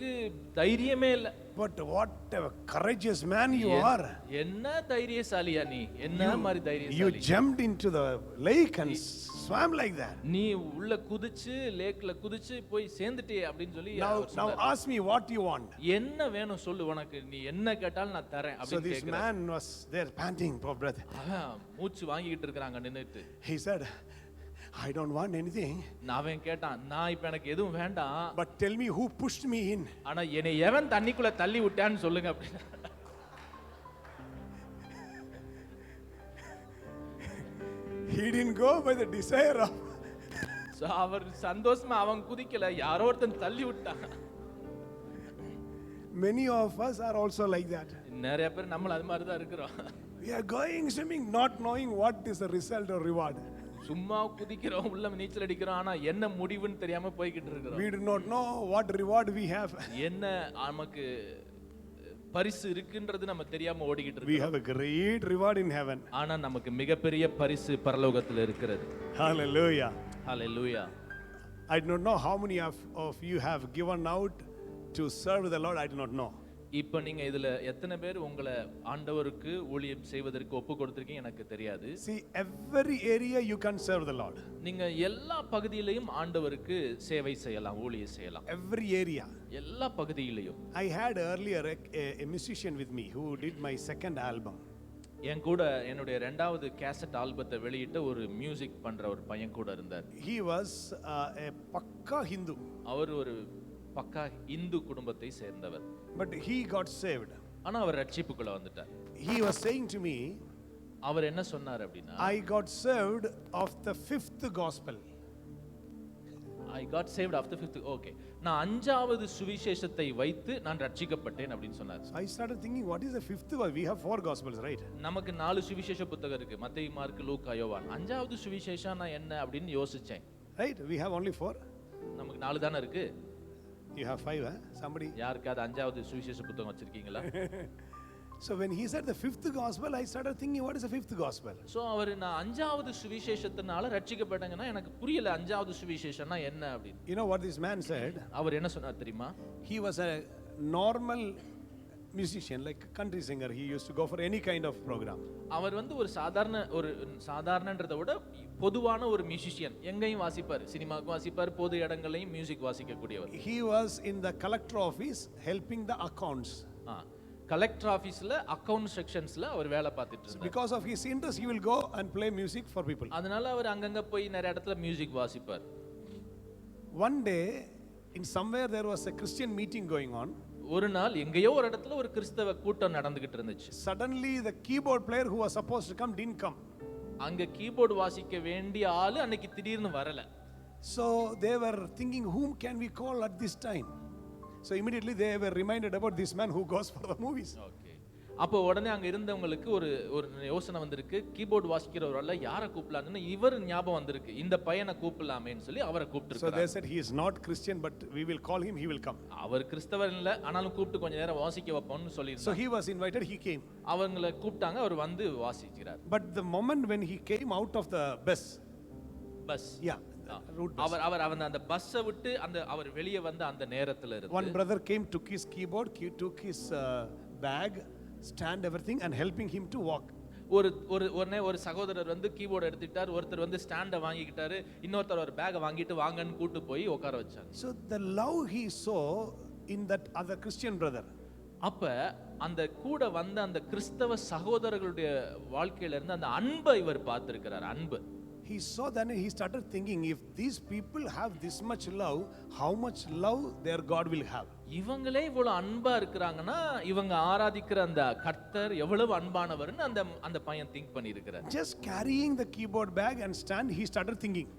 இவருக்கு தைரியமே இல்ல. But what a courageous man you are. என்ன தைரியசாலியா நீ, என்ன மாதிரி You தைரியசாலி. jumped into the lake and swam like that. நீ உள்ள குதிச்சு லேக்ல குதிச்சு போய் சேர்ந்துட்டே அப்படின்னு சொல்லி Now அவர் சொன்னார். ask me what you want. என்ன வேணும் சொல்லு, உனக்கு நீ என்ன கேட்டாலும் நான் தரேன் So அப்படின்னு this கேக்குறார். man was there panting, poor brother. அவன் மூச்சு வாங்கிட்டு இருக்காங்க நின்னுட்டு. He said, I don't want anything. அவன் கேட்டான், நான் இப்ப எனக்கு எதுவும் வேண்டாம், But tell me who pushed me in. ஆனா என்னை எவன் தண்ணிக்குள்ள தள்ளி விட்டான்னு சொல்லுங்க அப்படின்னு. He didn't go by the desire of. So அவர் சந்தோஷமா அவன் குதிக்கல, யாரோ ஒருத்தன் தள்ளி விட்டான். Many of us are also like that. நிறைய பேர் நம்மள அது மாதிரி தான் இருக்கிறோம். We are going swimming not knowing what is the result or reward. சும்மா குதிக்கிறோம், உள்ள நீச்சல் அடிக்கிறோம், ஆனா என்ன முடிவுன்னு தெரியாம போய்கிட்டு இருக்கிறோம். We do not know what reward we have. என்ன நமக்கு பரிசு இருக்குன்றது நம்ம தெரியாம ஓடிக்கிட்டு We இருக்கோம். have a great reward in heaven. ஆனா நமக்கு மிகப்பெரிய பரிசு பரலோகத்துல இருக்கிறது. Hallelujah. Hallelujah. I do not know how many of you have given out to serve the Lord. I do not know. இப்போ நீங்க இதுல எத்தனை பேர் உங்களை ஆண்டவருக்கு ஊழியம் செய்வதற்கு ஒப்பு கொடுத்திருக்கீங்க எனக்கு தெரியாது. See, every area you can serve the Lord. நீங்க எல்லா பகுதியிலையும் ஆண்டவருக்கு சேவை செய்யலாம், ஊழியம் செய்யலாம். Every area. எல்லா பகுதியிலையும். I had earlier a musician with me who did my second album. என் கூட என்னுடைய இரண்டாவது கேசட் ஆல்பத்தை வெளியிட்ட ஒரு மியூசிக் பண்ற ஒரு பையன் கூட இருந்தார். He was a pakka Hindu. அவர் ஒரு பக்கா இந்து குடும்பத்தை சேர்ந்தவர். But he got saved. ஆனா அவர் ரட்சிப்புக்குள்ள வந்துட்டார். He was saying to me, அவர் என்ன சொன்னார் அப்படின்னா, I got saved of the fifth gospel. I got saved after fifth. Okay. நான் அஞ்சாவது சுவிசேஷத்தை வைத்து நான் ரட்சிக்கப்பட்டேன் அப்படின்னு சொன்னார். I started thinking, what is the fifth one? We have 4 gospels, right? நமக்கு 4 சுவிசேஷ புத்தகம் இருக்கு, மத்தேயு, மார்க்கு, லூக்கா, யோவான். அஞ்சாவது சுவிசேஷம்னா என்ன அப்படின்னு யோசிச்சேன். Right? We have only 4. நமக்கு 4 தானே இருக்கு. You have 5, huh? Somebody? யாருக்காவது அஞ்சாவது சுவிசேஷ புத்தகம் வச்சிருக்கீங்களா? So when he said the fifth gospel, I started thinking, what is the fifth gospel? So அவர் நான் அஞ்சாவது சுவிசேஷத்தினால ரட்சிக்கப்பட்டேங்கன்னா எனக்கு புரியல அஞ்சாவது சுவிசேஷம்னா என்ன அப்படின்னு. You know what this man said? அவர் என்ன சொன்னார் தெரியுமா? He was a normal musician, like country singer. He used to go for any kind of program. அவர் வந்து ஒரு சாதாரணன்றதை விட பொதுவான ஒரு மியூசிஷியன், எங்கேயும் வாசிப்பார், சினிமாவுக்கு வாசிப்பார், பொது இடங்களையும் மியூசிக் வாசிக்க கூடியவர். He was in the collector office helping the accounts. Collector ஆபீஸ்ல அக்கவுண்ட் செக்ஷன்ஸ்ல அவர் வேலை பார்த்துட்டு இருந்தார். Because of his interest, he will go and play music for people. அதனால அவர் அங்கங்க போய் நிறைய இடத்துல music வாசிப்பார். One day, in somewhere there was a Christian meeting going on. ஒரு நாள் எங்கேயோ ஒரு இடத்துல ஒரு கிறிஸ்தவ கூட்டம் நடந்துகிட்டு இருந்துச்சு. Suddenly the keyboard player who was supposed to come didn't come. அங்க கீபோர்டு வாசிக்க வேண்டிய ஆளு அன்னைக்கு திடீர்னு வரல. So they were thinking, whom can we call at this time? So immediately they were reminded about this man who goes for the movies. Okay. அப்போ உடனே அங்க இருந்தவங்களுக்கு ஒரு யோசனை வந்திருக்கு, கீபோர்டு வாசிக்கிறவரால யாரை கூப்பிடலாம்னு இவர் ஞாபகம் வந்திருக்கு, இந்த பையனை கூப்பிடலாமேன்னு சொல்லி அவரை கூப்பிட்டுருக்காங்க. So they said, he is not Christian, but we will call him, he will come. அவர் கிறிஸ்தவர் இல்ல, ஆனாலும் கூப்பிட்டு கொஞ்ச நேரம் வாசிக்க வைப்போம்னு சொல்லிருந்தாங்க. So he was invited, he came. அவங்கள கூப்பிட்டாங்க, அவர் வந்து வாசிக்கிறார். But the moment when he came out of the bus, yeah, route bus, அவர் அந்த பஸ்ஸை விட்டு அவர் வெளியே வந்த அந்த நேரத்துல இருந்து one brother came, took his keyboard, took his bag, stand, everything, and helping him to walk. ஒரு சகோதரர் வந்து கீபோர்டு எடுத்துட்டார், ஒருத்தர் வந்து ஸ்டாண்டை வாங்கிக்கிட்டாரு, இன்னொருத்தர் ஒரு பேக்கை வாங்கிட்டு வாங்கன்னு கூட்டு போய் உட்கார வச்சாங்க. So the love he saw in that other Christian brother, அப்ப அந்த கூட வந்த அந்த கிறிஸ்தவ சகோதரர்களுடைய வாழ்க்கையில இருந்து அந்த அன்பை இவர் பார்த்திருக்கிறார். அன்பு he saw that and he started thinking, if these people have this much love, how much love their God will have. இவங்களே இவ்வளவு அன்பா இருக்கிறாங்கன்னா இவங்க ஆராதிக்கிற அந்த கர்த்தர் எவ்வளவு அன்பானவர்னு அந்த பையன் திங்க் பண்ணி இருக்கிறார். Just carrying the keyboard bag and stand, he started thinking.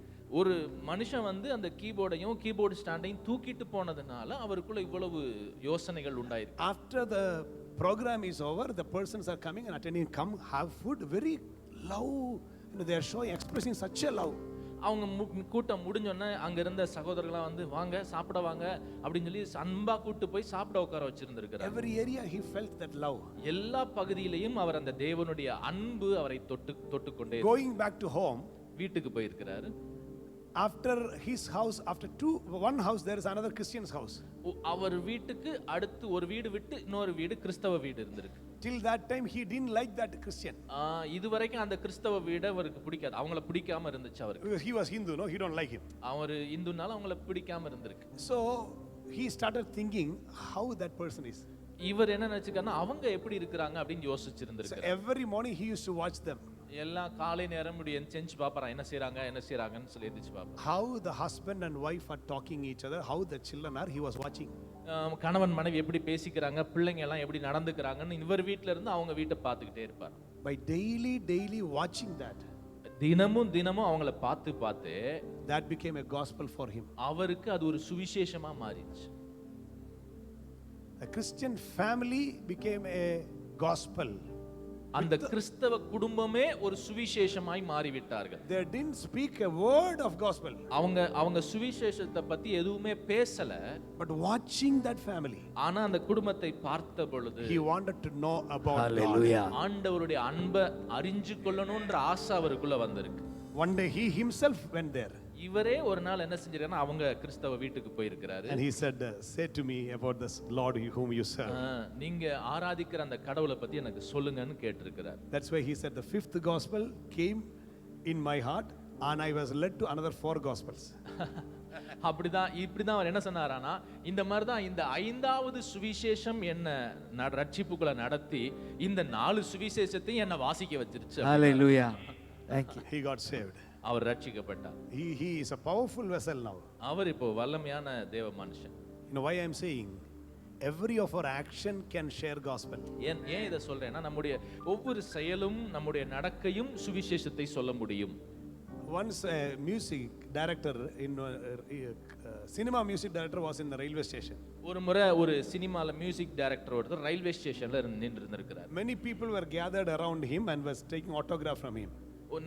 ஒரு மனுஷன் வந்து அந்த கீபோர்டையும் கீபோர்டு ஸ்டாண்டையும் தூக்கிட்டு போனதுனால அவருக்குள்ள இவ்வளவு யோசனைகள் உண்டாயிருக்கு. After the program is over, the persons are coming and attending, come have food, very love, they are showing, expressing such a love. அவங்க கூட்டம் முடிஞ்சோடனே அங்க இருந்த சகோதரர்களாம் வந்து வாங்க சாப்பிட வாங்க அப்படின்னு சொல்லி அன்பா கூட்டு போய் சாப்பிட உட்கார வச்சிருந்திருக்கிறார். Every area he felt that love. எல்லா பகுதியிலையும் அவர் அந்த தேவனுடைய அன்பு அவரை தொட்டு கொண்டே. Going back to home, வீட்டுக்கு போயிருக்கிறாரு. After his house, after one house, there is another Christian's house. அவர் வீட்டுக்கு அடுத்து ஒரு வீடு விட்டு இன்னொரு வீடு கிறிஸ்தவ வீடு இருந்திருக்கு. Till that time, he didn't like that Christian. இதுவரைக்கும் அந்த கிறிஸ்தவ வீடு அவருக்கு பிடிக்காது, அவங்கள பிடிக்காம இருந்துச்சு அவருக்கு. He was Hindu, no, he don't like him. அவர் இந்துனால அவங்கள பிடிக்காம இருந்திருக்கு. So he started thinking how that person is. இவர் என்ன நினைச்சுக்காருன்னா அவங்க எப்படி இருக்கிறாங்க அப்படின்னு யோசிச்சிருந்திருக்கு. So every morning he used to watch them. எல்லா காலை நேரம் இப்படி செஞ்சு பாப்பாரா என்ன செய்றாங்கன்னு சொல்லி எந்திரிச்சு பாப்பாரு. How the husband and wife are talking each other, how the children are, he was watching. கணவன் மனைவி எப்படி பேசிக்கிறாங்க, பிள்ளைங்க எல்லாம் எப்படி நடந்துக்கிறாங்கன்னு இவர் வீட்ல இருந்து அவங்க வீட்டை பார்த்துக்கிட்டே இருப்பார். By daily watching that, தினமும் அவங்கள பார்த்து that became a gospel for him. அவருக்கு அது ஒரு சுவிசேஷமா மாறிடுச்சு. A Christian family became a gospel. அந்த கிறிஸ்தவ குடும்பமே ஒரு சுவிசேஷமாய் மாறிவிட்டார்கள். They didn't speak a word of gospel. அவங்க சுவிசேஷத்தை பத்தி எதுவுமே பேசல. But watching that family, ஆனா அந்த குடும்பத்தை பார்த்த பொழுது he wanted to know about Hallelujah. God. ஆண்டவருடைய அன்பை அறிஞ்சு கொள்ளணும்ன்ற ஆசை அவருக்குள்ள வந்திருக்கு. One day he himself went there. இவரே ஒரு நாள் என்ன செஞ்சிருக்காருன்னா அவங்க கிறிஸ்தவ வீட்டுக்கு போயிருக்கிறாரு. And he said, say to me about this Lord whom you serve. நீங்க ஆராதிக்கிற அந்த கடவுளை பத்தி எனக்கு சொல்லுங்கன்னு கேட்டிருக்கிறார். That's why he said the fifth gospel came in my heart and I was led to another 4 gospels. இப்படிதான் அவர் என்ன சொன்னாரானா, இந்த மாதிரி தான் இந்த 5வது சுவிசேஷம் என்ன ரட்சிப்புக்குள்ள நடத்தி இந்த 4 சுவிசேஷத்தையும் என்ன வாசிக்க வச்சிருச்சு. Hallelujah. Thank you. He got saved. Our ரட்சிக்கப்பட்டார். He is a powerful vessel now. அவர் இப்போ வல்லமையான தேவ மனுஷன். You know why I am saying every of our action can share gospel. ஏன் இதை சொல்றேன்னா நம்முடைய ஒவ்வொரு செயலும் நம்முடைய நடக்கையும் சுவிசேஷத்தை சொல்ல முடியும். Once a music director in cinema music director was in the railway station. ஒரு முறை ஒரு சினிமால மியூசிக் டைரக்டர் ஒருத்தர் ரயில்வே ஸ்டேஷன்ல நின்று இருந்திருக்கிறார். Many people were gathered around him and was taking autograph from him.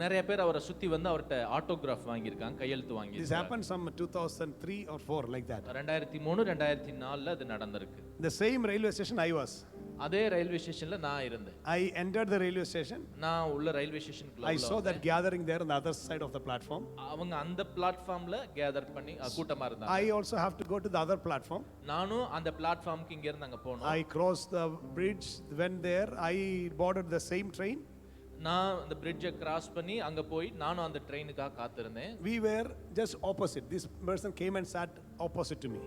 நிறைய பேர் அவரை சுத்தி வந்து அவர்ட்ட ஆட்டோகிராஃப் வாங்கியிருக்காங்க, கையெழுத்து வாங்கி. This happened some 2003 or 4 like that. 2003 2004ல அது நடந்திருக்கு. The same railway station I was. அதே ரயில்வே ஸ்டேஷன்ல நான் இருந்தேன். I entered the railway station. நான் உள்ள railway ஸ்டேஷனுக்குள்ள I saw that gathering there on the other side of the platform. அவங்க அந்த பிளாட்ஃபார்ம்ல கேதர் பண்ணி கூட்டமா இருந்தாங்க. I also have to go to the other platform. நானும் அந்த பிளாட்ஃபார்முக்கு இங்க இருந்து அங்க போனோம். I crossed the bridge, went there. I boarded the same train. நான் அந்த பிரிட்ஜை கிராஸ் பண்ணி அங்க போய் நானும் அந்த ட்ரெயினுக்காக காத்திருந்தேன். We were just opposite. This person came and sat opposite to me.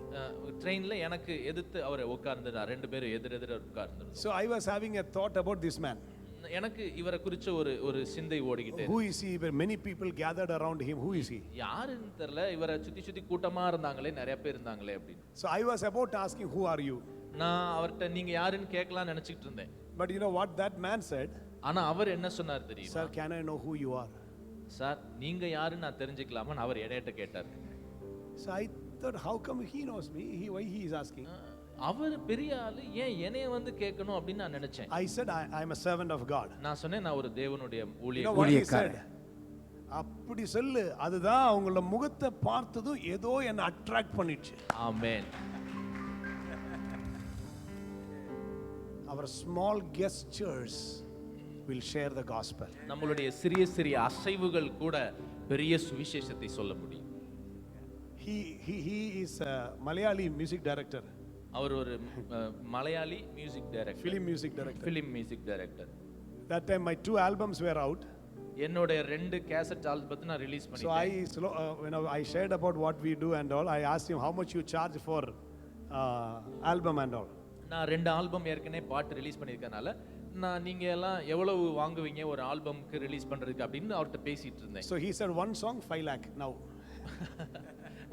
ட்ரெயின்ல எனக்கு எதிர்த்து அவர் உட்கார்ந்தார். 2 பேரும் எதிரெதிர உட்கார்ந்திருந்தோம். So I was having a thought about this man. எனக்கு இவரை குறிச்ச ஒரு சிந்தை ஓடிக்கிட்டே. Who is he? Many people gathered around him. Who is he? யாருன்னு தெரியல, இவரை சுத்தி கூட்டமா இருந்தாங்களே, நிறைய பேர் இருந்தாங்களே அப்படின்னு. So I was about asking, who are you? நான் அவர்ட்ட நீங்க யாருன்னு கேட்கலாம்னு நினைச்சிட்டு இருந்தேன். But you know what that man said? ஆனா அவர் என்ன சொன்னார் தெரியுமா? Sir, can I know who you are? Sir நீங்க யாருன்னு நான் தெரிஞ்சுக்கலாமான்னு அவர் என்கிட்ட கேட்டார். So I thought, how come he knows me? Why he is asking? அவர் பெரிய ஆளு, ஏன் என்னைய வந்து கேட்கணும் அப்படின்னு நான் நினைச்சேன். I said, I am a servant of God. நான் சொன்னேன் நான் ஒரு தேவனுடைய You know what he said? அப்படி சொல்லு. அதுதான் அவங்களோட முகத்தை பார்த்ததும் ஏதோ என்ன அட்ராக்ட் பண்ணிடுச்சு. ஆமென். Our small gestures will share the gospel. நம்மளுடைய சிறிய அசைவுகள் கூட பெரிய சுவிசேஷத்தை சொல்ல முடியும். He is a Malayali music director. அவர் ஒரு Malayali music director. Film music director. Film music director. That time my 2 albums were out. என்னோட 2 கேசட் ஆல்பத்தை நான் ரிலீஸ் So பண்ணிட்டேன். when I shared about what we do and all, I asked him how much you charge for album and all. நான் 2 album ஏற்கனவே பாட்டு release பண்ணியிருக்கனால நீங்க எல்லாம் எவ்வளவு வாங்குவீங்க ஒரு ஆல்பம்க்கு ரிலீஸ் பண்றதுக்கு அப்படின்னு அவர்கிட்ட பேசிட்டு இருந்தேன். So he said one song 5 lakh now.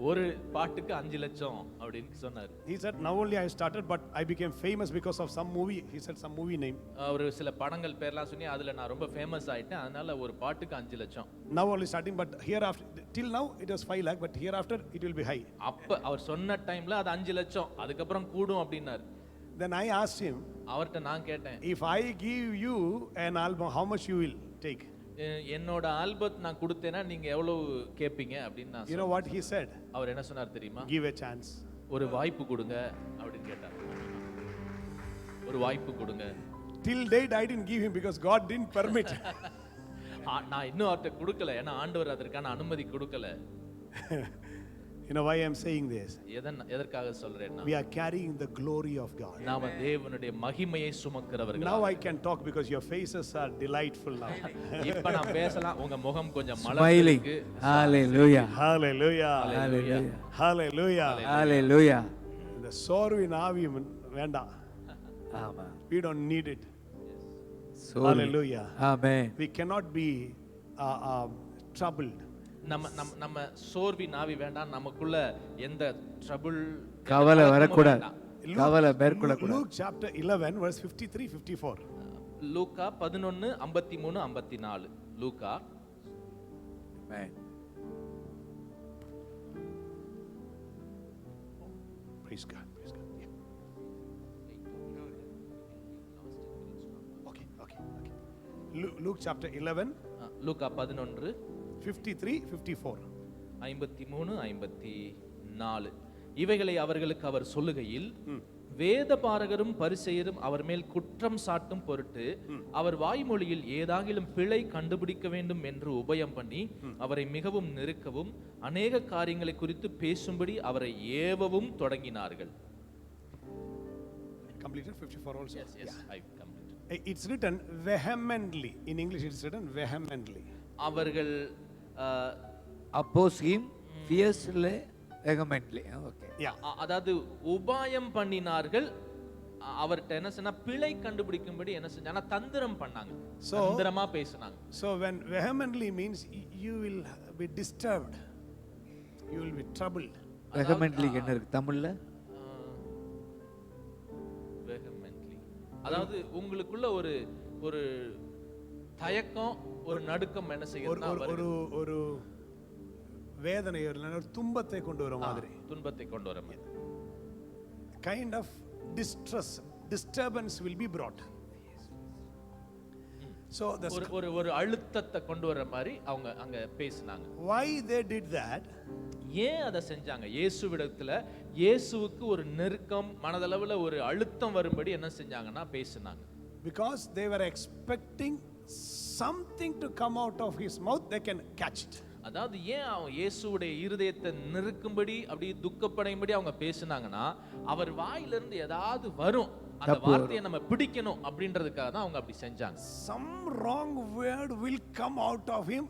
ஒரு பாட்டுக்கு 5 லட்சம் அப்படின்னு சொன்னார். He said now only I started but I became famous because of some movie. He said some movie name. ஒரு சில படங்கள் பேர்லாம் சொல்லி அதுல நான் ரொம்ப ஃபேமஸ் ஆயிட்டேன், அதனால ஒரு பாட்டுக்கு 5 லட்சம். Now only starting but hereafter till now it was 5 lakh but hereafter it will be high. அப்ப அவர் சொன்ன டைம்ல அது 5 லட்சம், அதுக்கப்புறம் கூடும் அப்படின்னாரு. Then I asked him, அவர்ட்ட நான் கேட்டேன், if I give you an album how much you will take? என்னோட ஆல்பம் நான் கொடுத்தேனா நீங்க எவ்வளவு கேட்பீங்க அப்படின்னு நான் You know what he said? அவர் என்ன சொன்னார் தெரியுமா? Give a chance. ஒரு வாய்ப்பு கொடுங்க அப்படின்னு கேட்டார். ஒரு வாய்ப்பு கொடுங்க. Till date I didn't give him because God didn't permit. நான் இன்னும் அவர்ட்ட கொடுக்கல, ஏன்னா ஆண்டவர் அதற்கான அனுமதி கொடுக்கல. You know why I'm saying this? எதற்காக சொல்றேன்னா We are carrying the glory of God. நாம தேவனுடைய மகிமையை சுமக்கிறவர்கள். Now I can talk because your faces are delightful now. இப்ப நான் பேசலாம், உங்க முகம் கொஞ்சம் Smiling. மலர்ந்திருக்கு. Hallelujah. Hallelujah. Hallelujah. Hallelujah. Hallelujah. இந்த சோர்வின் ஆவி வேண்டாம். Amen. We don't need it. Sorry. Hallelujah. Amen. We cannot be troubled. நம்ம சோர்வின் ஆவி வேண்டாம், நமக்குள்ள எந்த ட்ரபிள் கவலை வரக்கூடாது. கவலை மேற்கொள்ள கூடாது. Luke chapter 11 verse 53 54. லூக்கா 11 53 54. லூக்கா Amen. Praise God. Praise God. Yeah. Okay. Luke chapter 11 லூக்கா 11 53 54. 53 54. இவைகளை அவர்களுக்கு அவர் சொல்லுகையில் வேதபாரகரும் பரிசேயரும் அவர் மேல் குற்றம் சாட்டும் பொருட்டு அவர் வாய்மொழியில் ஏதாகிலும் பிழை கண்டுபிடிக்க வேண்டும் என்று உபயம் பண்ணி அவரை மிகவும் நெருக்கவும் அநேக காரியங்களை குறித்து பேசும்படி அவரை ஏவவும் தொடங்கினார்கள். Completed 54 also. Yes, I completed. It's written vehemently. In English it's written vehemently. அவர்கள் Oppose him fiercely, vehemently. Okay. Yeah. அதாவது உபாயம் பண்ணினார்கள். அவர்ட்ட என்ன சொன்னா பிழை கண்டுபிடிக்கும்படி என்ன செஞ்சாங்க, தந்திரம் பண்ணாங்க, தந்திரமா பேசினாங்க. So when vehemently means you will be disturbed, you will be troubled. Vehemently என்ன இருக்கு தமிழ்ல? vehemently அதாவது உங்களுக்குள்ள ஒரு தயக்கம், ஒரு நடுக்கம் என்ன செய்யுதுன்னா ஒரு வேதனை, ஒரு துன்பத்தை கொண்டு வர மாதிரி, துன்பத்தை கொண்டு வர மாதிரி, kind of distress, disturbance will be brought. So the ஒரு அழுத்தத்தை கொண்டு வர மாதிரி அவங்க அங்க பேசினாங்க. why they did that? ஏன் அதை செஞ்சாங்க? இயேசுவிடத்துல இயேசுவுக்கு ஒரு நெருக்கம், மனதளவுல ஒரு அழுத்தம் வரும்படி என்ன செஞ்சாங்கன்னா பேசினாங்க. Because they were expecting something to come out of his mouth, they can catch it. அதாவது ஏன் அவங்க இயேசுவுடைய இருதயத்தை நெருக்கும்படி அப்படி துக்கப்படையும்படி அவங்க பேசினாங்கன்னா, அவர் வாயிலிருந்து ஏதாவது வரும், அந்த வார்த்தையை நம்ம பிடிக்கணும் அப்படின்றதுக்காக தான் அவங்க அப்படி செஞ்சாங்க. Some wrong word will come out of him,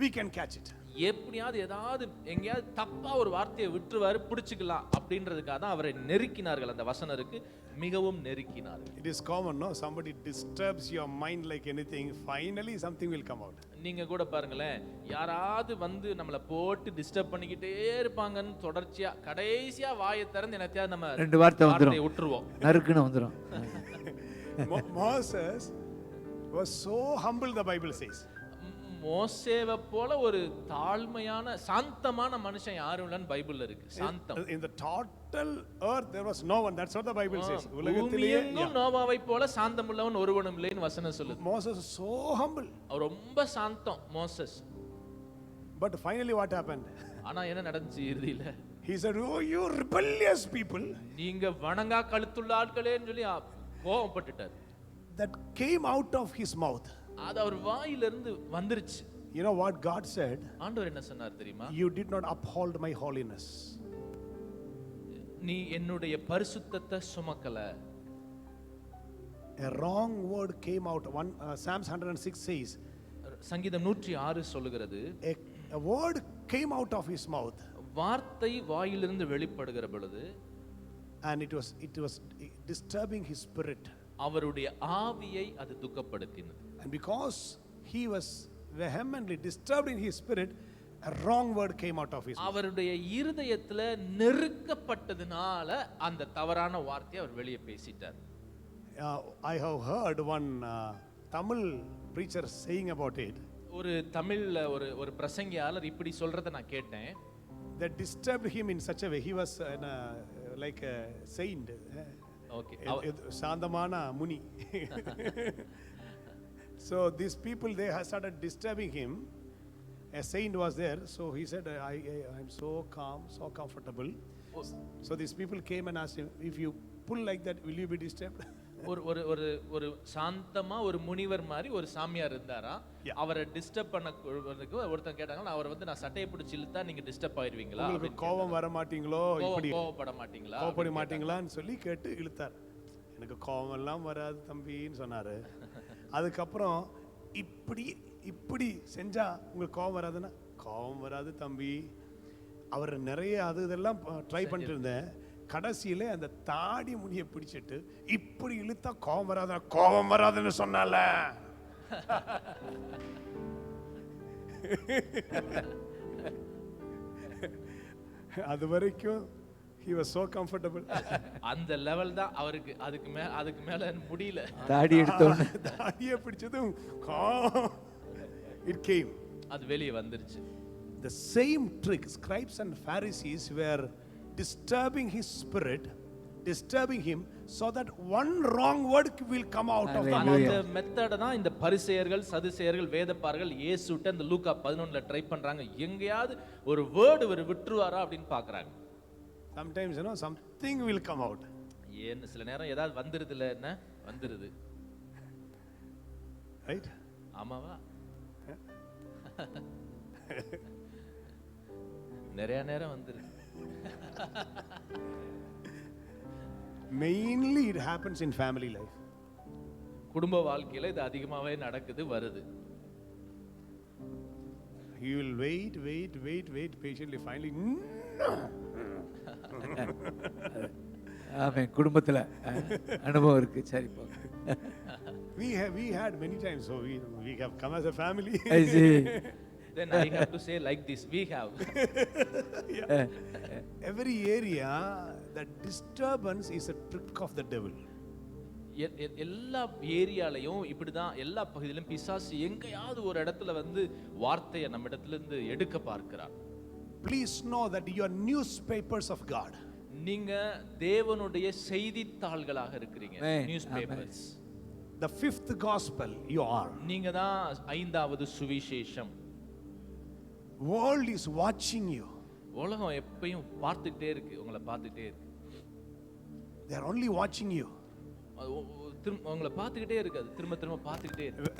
we can catch it. எப்படியாவது ஏதாவது எங்கேயாவது தப்பா ஒரு வார்த்தையை விட்டுருவாரு, பிடிச்சுக்கலாம் அப்படின்றதுக்காக தான் அவரை நெருக்கினார்கள். அந்த வசனம் இருக்கு, மிகவும் நெருக்கினார்கள். It is common, no? Somebody disturbs your mind like anything, finally something will come out. நீங்க கூட பாருங்களேன், யாராவது வந்து நம்மளை போட்டு டிஸ்டர்ப் பண்ணிக்கிட்டே இருப்பாங்கன்னு தொடர்ச்சியா கடைசியா வாயை திறந்து என்னத்தையாவது நம்ம ரெண்டு வார்த்தை வந்துரும், விட்டுருவோம், நறுக்குன்னு வந்துரும். Moses was so humble, the Bible says. மோசேவை போல ஒரு தாழ்மையான சாந்தமான மனுஷன் யாரும் இல்லைன்னு பைபிள்ல இருக்கு. சாந்தம். In the total earth there was no one, that's what the Bible says. பூமியெங்கும் நோவாவை போல சாந்தம் உள்ளவன் ஒருவனும் இல்லைன்னு வசனம் சொல்லுது. Moses was so humble. அவர் ரொம்ப சாந்தம் Moses. But finally what happened? ஆனா என்ன நடந்துச்சு இறுதியில? He said, oh you rebellious people, நீங்க வணங்கா கழுத்துள்ள ஆட்களேன்னு சொல்லி கோபப்பட்டுட்டார். that came out of his mouth. அது அவர் வாயிலிருந்து வந்துருச்சு. You know what God said? ஆண்டவர் என்ன சொன்னார் தெரியுமா? You did not uphold my holiness. நீ என்னுடைய பரிசுத்தத்தை சுமக்கல. A wrong word came out. Psalms 106 says, சங்கீதம் 106 சொல்லுகிறது, a word came out of his mouth, வார்த்தை வாயிலிருந்து வெளிப்படுகிற பொழுது, and it was disturbing his spirit. அவருடைய ஆவியை அது துக்கப்படுத்தினது. And because he was vehemently disturbed in his spirit, a wrong word came out of his mouth. அவருடைய இருதயத்துல நெருக்கப்பட்டதுனால அந்த தவறான வார்த்தையை அவர் வெளியே பேசிட்டார். I have heard one Tamil preacher saying about it. ஒரு தமிழ்ல ஒரு பிரசங்கியாளர் இப்படி சொல்றத நான் கேட்டேன். That disturbed him in such a way. He was like a saint. Okay. Sandamana Muni. So these people, they started disturbing him. A saint was there, so he said, I'm so calm, so comfortable. So these people came and asked him, if you pull like that, will you be disturbed? ஒரு ஒரு ஒரு ஒரு சாந்தமா ஒரு முனிவர் மாதிரி ஒரு சாமியார் இருந்தாரா. அவரை டிஸ்டர்ப் பண்ணறதுக்கு ஒருத்தன் கேட்டாங்க, அவரை வந்து நான் சட்டையை பிடிச்சி இழுத்தா நீங்க டிஸ்டர்ப் ஆயிருவீங்களா, உங்களுக்கு கோபம் வர மாட்டீங்களோ, இப்படி கோவப்பட மாட்டீங்களா, கோபப்பட மாட்டீங்களான்னு சொல்லி கேட்டு இழுத்தார். எனக்கு கோபம் எல்லாம் வராது தம்பின்னு சொன்னாரு. அதுக்கப்புறம் இப்படி இப்படி செஞ்சா உங்களுக்கு கோபம் வராதுன்னா, கோபம் வராது தம்பி. அவர் நிறைய அது இதெல்லாம் ட்ரை பண்ணிட்டு இருந்தேன். கடைசியில அந்த தாடி முடியை பிடிச்சிட்டு இப்படி இழுத்தா கோபம் வராத, கோபம் வராதுன்னு சொன்னால. அது வரைக்கும் he was so comfortable. அந்த லெவல் தான் அவருக்கு. அதுக்கு மேல முடியல. தாடி எடுத்தோன்னு தாடியை பிடிச்சதும் it came. அது வெளியே வந்துருச்சு. The same trick, scribes and Pharisees were disturbing his spirit, disturbing him so that one wrong word will come out of the mouth. அந்த மெத்தட தான் இந்த பரிசேயர்கள், சதுசேயர்கள், வேதப்பாரர்கள் இயேசுட்ட இந்த லூக்கா 11ல ட்ரை பண்றாங்க. எங்கயாவது ஒரு வேர்ட் இவர் விட்டுருவாரா அப்படின்னு பார்க்கறாங்க. Sometimes something will come out. ஏன்னு சில நேரம் ஏதாவது வந்துருதுல, என்ன வந்துருது, Right? ஆமாவா? நிறைய நேரம் வந்துருது. Mainly it happens in family life. குடும்ப வாழ்க்கையில இது அதிகமாவே நடக்குது, வருது. You will wait patiently, finally ஆமென். குடும்பத்துல அனுபவம் இருக்கு. சரி போங்க. we had many times, so we have come as a family. I see. Then I have to say like this, we have. Every area, that disturbance is a trick of the devil. எல்லா ஏரியாலையும் இப்படிதான், எல்லா பகுதியிலும் பிசாசு எங்கயாவது ஒரு இடத்துல வந்து வார்த்தையை நம்ம இடத்துல இருந்து எடுக்க பார்க்கிறார். Please know that you are newspapers of God. நீங்க தேவனுடைய செய்தித்தாள்களாக இருக்கிறீங்க. Amen. News papers. The fifth gospel you are. நீங்க தான் 5வது சுவிசேஷம். World is watching you. உலகம் எப்பயும் பார்த்துட்டே இருக்கு, உங்களை பார்த்துட்டே இருக்கு. They are only watching you. உங்களை பார்த்துக்கிட்டே இருக்கு, அது திரும்ப திரும்ப பார்த்துக்கிட்டே இருக்கு.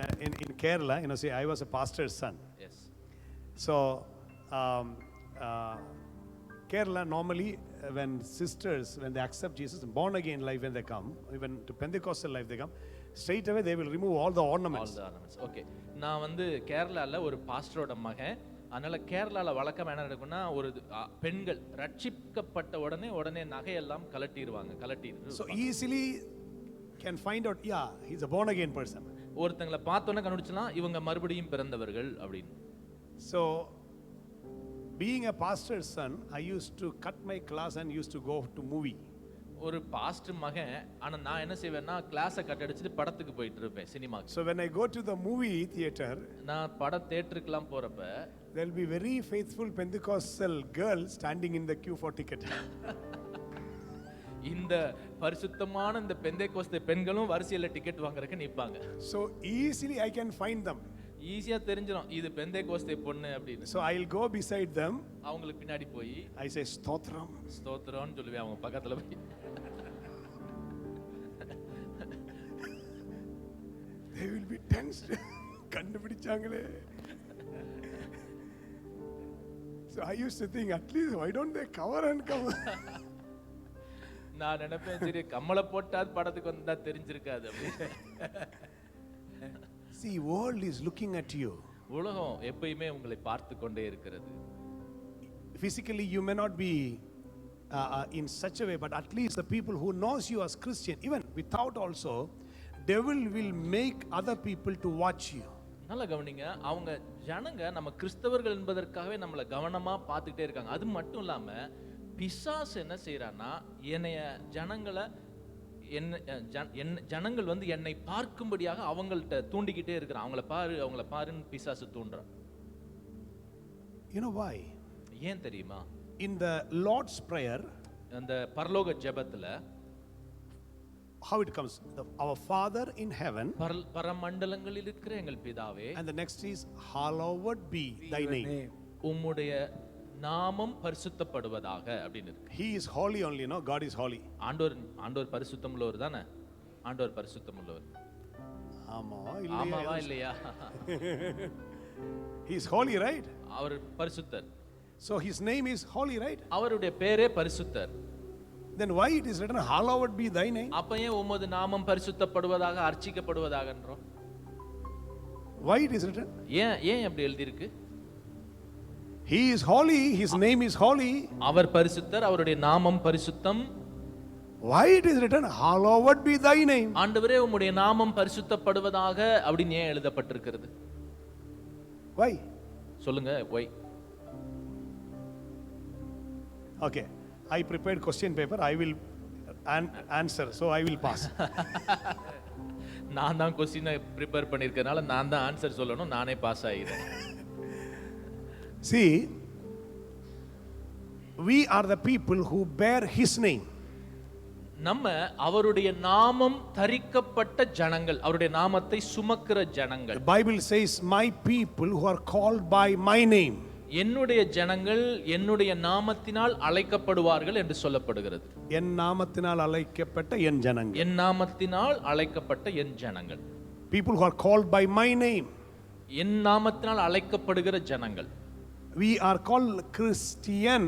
In Kerala, see, I was a pastor's son. Yes. So Kerala normally, when sisters, when they accept Jesus, born again life, when they come, even to Pentecostal life they come, straight away they will remove all the ornaments. All the ornaments. Okay. நான் வந்து கேரளால ஒரு பாஸ்டரோட மகன். அதனால கேரளால வழக்கம் என்ன நடக்கும்னா, ஒரு பெண்கள் ரட்சிக்கப்பட்ட உடனே நகையெல்லாம் கலட்டிடுவாங்க. So easily can find out, yeah, he's a born again person. ஒருத்தங்களை பார்த்தோன்னே கண்டுபிடிச்சலாம் இவங்க மறுபடியும் பிறந்தவர்கள் அப்படின்னு. So being a pastor's son, I used to cut my class and used to go to movie. ஒரு பாஸ்டர் மகன், ஆனா நான் என்ன செய்வேன்னா கிளாஸை கட் அடிச்சுட்டு படத்துக்கு போயிட்டு இருப்பேன், சினிமாக்கு. So when I go to the movie theater, நான் பட தியேட்டருக்குலாம் போறப்ப there will be very faithful Pentecostal girls standing in the queue for ticket. இந்த பரிசுத்தமான இந்த பெந்தேகோஸ்தே பெண்களும் வரிசையில டிக்கெட் வாங்குறதுக்கு நிப்பாங்க. So easily I can find them. ஈஸியா தெரிஞ்சிடும் இது பெந்தேகோஸ்தே பொண்ணு அப்படின்னு. So I'll go beside them. அவங்களுக்கு பின்னாடி போய் I say ஸ்தோத்திரம் ஸ்தோத்திரம்னு சொல்லுவேன் அவங்க பக்கத்துல போய். They will be tensed. கண்டுபிடிச்சாங்களே. So I used to think, at least why don't they cover and cover? நான் நினைப்பேன், சரி கம்மலை போட்டாது படத்துக்கு வந்தா தெரிஞ்சிருக்காது அப்படின்னு. See, world is looking at you. உலகம் எப்பயுமே உங்களை பார்த்து கொண்டே இருக்கிறது. Physically you may not be in such a way, but at least the people who knows you as Christian, even without also, devil will make other people to watch you. நல்லா கவனிங்க, அவங்க ஜனங்க நம்ம கிறிஸ்தவர்கள் என்பதற்காகவே நம்மளை கவனமா பார்த்துக்கிட்டே இருக்காங்க. அது மட்டும் இல்லாம பிசாசு என்ன செய்யறான்னா, ஜனங்கள் வந்து என்னை பார்க்கும்படியாக அவங்கள்ட்ட தூண்டிக்கிட்டே இருக்கிறான். அவங்கள பாருன்னு பிசாசு தூண்டுறான். You know why? ஏன் தெரியுமா? In the Lord's Prayer, அந்த பரலோக ஜெபத்துல how it comes, our Father in heaven, பரமண்டலங்களில் இருக்கிற எங்கள் பிதாவே, and the next is hallowed be thy name. உம்முடைய நாமம் பரிசுத்தப்படுவதாக அப்படின்னு இருக்கு. He is holy only, God is holy. ஆண்டவர் பரிசுத்தம் உள்ளவர் தானே. ஆண்டவர் பரிசுத்தம் உள்ளவர். ஆமாவா ஆமாவா இல்லையா? He is holy, right? அவர் பரிசுத்தர். So his name is holy, right? அவருடைய பேரே பரிசுத்தர். Then why it is written, hallowed be thy name? அப்ப ஏன் உமது நாமம் பரிசுத்தப்படுவதாக அர்ச்சிக்கப்படுவதாகன்றோம்? Why it is written? ஏன் ஏன் அப்படி எழுதியிருக்கு? He is holy, his name is holy. அவர் பரிசுத்தர், அவருடைய நாமம் பரிசுத்தம். Why it is written, hallowed be thy name? ஆண்டவரே உம்முடைய நாமம் பரிசுத்தப்படுவதாக அப்படின்னு ஏன் எழுதப்பட்டிருக்கிறது? Why? சொல்லுங்க, why? Okay, I prepared question paper, I will answer, so I will pass. நான் தான் கொஸ்டினை ப்ரிப்பேர் பண்ணியிருக்கனால நான் தான் ஆன்சர் சொல்லணும், நானே பாஸ் ஆகிறேன். See, we are the people who bear his name. நம்ம அவருடைய நாமம் தரிக்கப்பட்ட ஜனங்கள், அவருடைய நாமத்தை சுமக்கிற ஜனங்கள். The Bible says, my people who are called by my name. என்னுடைய ஜனங்கள் என்னுடைய நாமத்தினால் அழைக்கப்படுவார்கள் என்று சொல்லப்படுகிறது. என் நாமத்தினால் அழைக்கப்பட்ட என் ஜனங்கள். என் நாமத்தினால் அழைக்கப்பட்ட என் ஜனங்கள். People who are called by my name. என் நாமத்தினால் அழைக்கப்படுகிற ஜனங்கள். We are called Christian.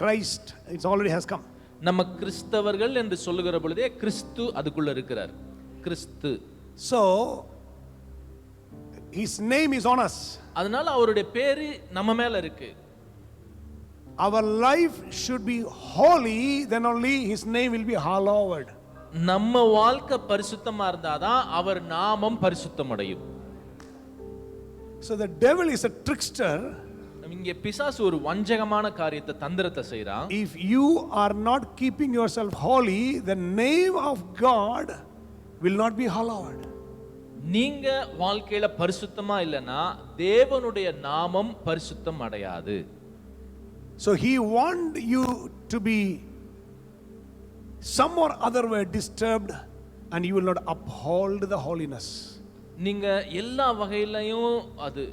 Christ, it already has come. நம்ம கிறிஸ்தவர்கள் என்று சொல்லுகிற பொழுதே கிறிஸ்து அதுக்குள்ள இருக்கிறார். கிறிஸ்து. So his name is on us. அதனால அவருடைய பேரு நம்ம மேல இருக்கு. Our life should be holy, then only his name will be hallowed. நம்ம வாழ்க்கை பரிசுத்தமா இருந்தாதான் அவர் நாமம் பரிசுத்தம் அடையும். So the devil is a trickster. இங்கே பிசாசு ஒரு வஞ்சகமான காரியத்தை, தந்திரத்தை செய்றான். If you are not keeping yourself holy, the name of God will not be hallowed. நீங்க வாழ்க்கையில பரிசுத்தமா இல்லனா தேவனுடைய நாமம் பரிசுத்தம் அடையாது. So he want you to be some or other way disturbed, and you will not uphold the holiness. நீங்க எல்லா வகையிலையும் அது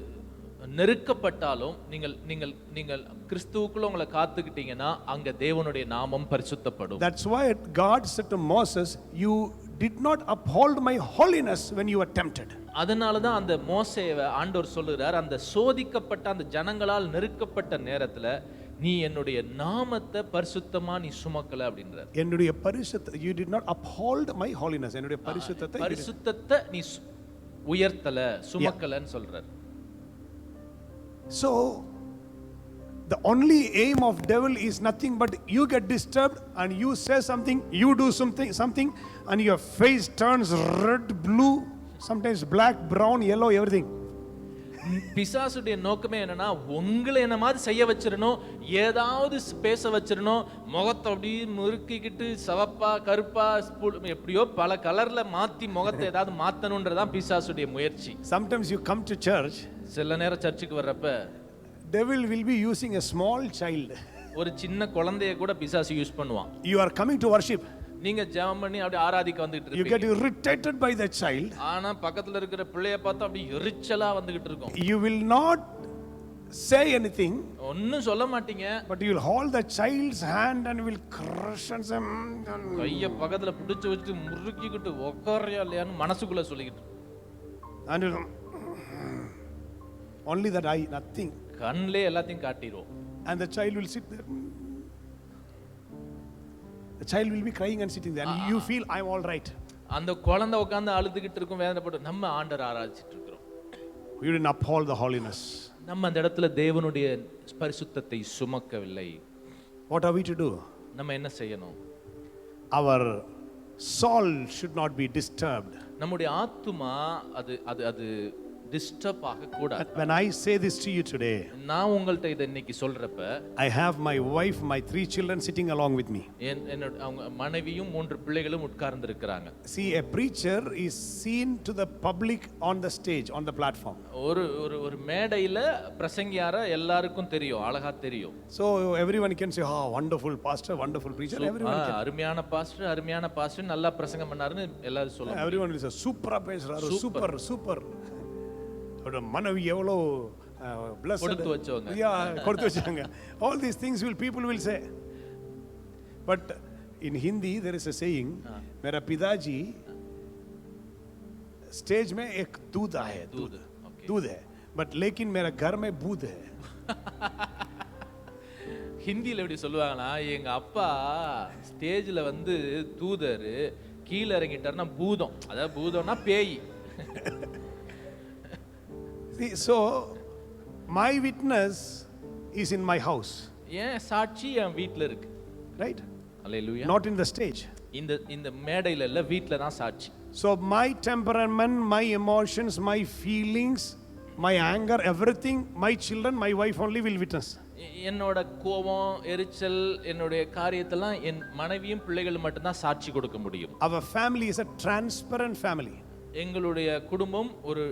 நெருக்கப்பட்டாலும் நீங்கள் நீங்கள் நீங்கள் கிறிஸ்துவுக்குள்ள உங்களை காத்துக்கிட்டீங்கன்னா அங்க தேவனுடைய நாமம் பரிசுத்தப்படும். That's why God said to Moses, you did not uphold my holiness when you were tempted. அதனால தான் அந்த மோசேவை ஆண்டவர் சொல்லுகிறார், அந்த சோதிக்கப்பட்ட அந்த ஜனங்களால் நெருக்கப்பட்ட நேரத்துல நீ என்னுடைய நாமத்தை பரிசுத்தமா நீ சுமக்கல அப்படின்றார். என்னுடைய பரிசுத்த, you did not uphold my holiness. என்னுடைய பரிசுத்தத்தை நீ உயர்த்தல, சுமக்கலன்னு சொல்றார். So the only aim of devil is nothing but you get disturbed and you say something, you do something and your face turns red, blue, sometimes black, brown, yellow, everything. பிசாசுடைய நோக்கமே என்னன்னா உங்களை என்ன மாதிரி செய்ய வச்சிரணும், ஏதாவது பேச வச்சிரணும், முகத்தை அப்படியே முறுக்கிக்கிட்டு சவப்பா கருப்பா எப்படியோ பல கலர்ல மாத்தி முகத்தை ஏதாவது மாத்தணும்ன்றதான் பிசாசுடைய முயற்சி. Sometimes you come to church, சில நேரம் சர்ச்சுக்கு வர்றப்ப devil will be using a small child. ஒரு சின்ன குழந்தைய கூட பிசாசு யூஸ் பண்ணுவான். You are coming to worship, நீங்க ஜெபம் பண்ணி அப்படியே ஆராதிக்க வந்துட்டு you get இருப்பீங்க. irritated by the child. ஆனா பக்கத்துல இருக்கிற பிள்ளைய பார்த்தா அப்படியே எரிச்சலா வந்துகிட்டு இருக்கும். You will not say anything, ஒன்னும் சொல்ல மாட்டீங்க, but you will hold the child's hand and will crush and say, கைய பக்கத்துல பிடிச்சு வச்சுட்டு முறுக்கிக்கிட்டு உட்காரியா இல்லையான்னு மனசுக்குள்ள சொல்லிக்கிட்டு and only that I nothing, கண்ணிலே எல்லாத்தையும் காட்டிடுவோம். and the child will sit there. The child will be crying and sitting there, and you feel I'm all right. அந்த குழந்தை உட்கார்ந்து அழுதுகிட்டு இருக்கும், வேதனைப்பட்டு. நம்ம ஆண்டவர் ஆராதிச்சிட்டு இருக்கிறோம். You didn't uphold the holiness. நம்ம அந்த இடத்துல தேவனுடைய பரிசுத்தத்தை சுமக்கவில்லை. What are we to do? நம்ம என்ன செய்யணும்? Our soul should not be disturbed. நம்முடைய ஆத்துமா அது அது அது டிஸ்டர்ப் ஆக கூடாது. When I say this to you today, நான் உங்கள்ட்ட இதை இன்னைக்கு சொல்றப்ப I have my wife, my 3 children sitting along with me. என்னோட அவங்க மனைவியும் 3 பிள்ளைகளும் உட்கார்ந்து இருக்கிறாங்க. See, a preacher is seen to the public on the stage, on the platform. ஒரு ஒரு ஒரு மேடையில பிரசங்கியார எல்லாருக்கும் தெரியும், அழகா தெரியும். So everyone can say, oh, wonderful pastor, wonderful preacher. Everyone can. அருமையான பாஸ்டர் நல்லா பிரசங்கம் பண்ணாருன்னு எல்லாரும் சொல்லுவாங்க. Everyone will say, super பேசுறாரு, super. அவரோட மனைவி எவ்வளோ blessed, கொடுத்து வச்சவங்க. கொடுத்து வச்சாங்க. All these things people will say. But in Hindi there is a saying, मेरा पिताजी स्टेज में एक दूध है, दूध, दूध okay. दूध है, बट लेकिन मेरा घर में बूद है. ஹிந்தியில் எப்படி சொல்லுவாங்கன்னா, எங்க அப்பா ஸ்டேஜ்ல வந்து தூதரு, கீழே இறங்கிட்டாருன்னா பூதம், அதாவது பூதம்னா பேய். See, so my witness is in my house, ஏன் சாட்சி என் வீட்டில் இருக்கு. right? Hallelujah. Not in the stage. இந்த மேடையில் இல்லை, வீட்டில் தான் சாட்சி. So my temperament, my emotions, my feelings, my anger, everything, my children, my wife only will witness. என்னோட கோபம், எரிச்சல், என்னுடைய காரியத்தெல்லாம் என் மனைவியும் பிள்ளைகளும் மட்டும்தான் சாட்சி கொடுக்க முடியும். Our family is a transparent family. எங்களுடைய குடும்பம் ஒரு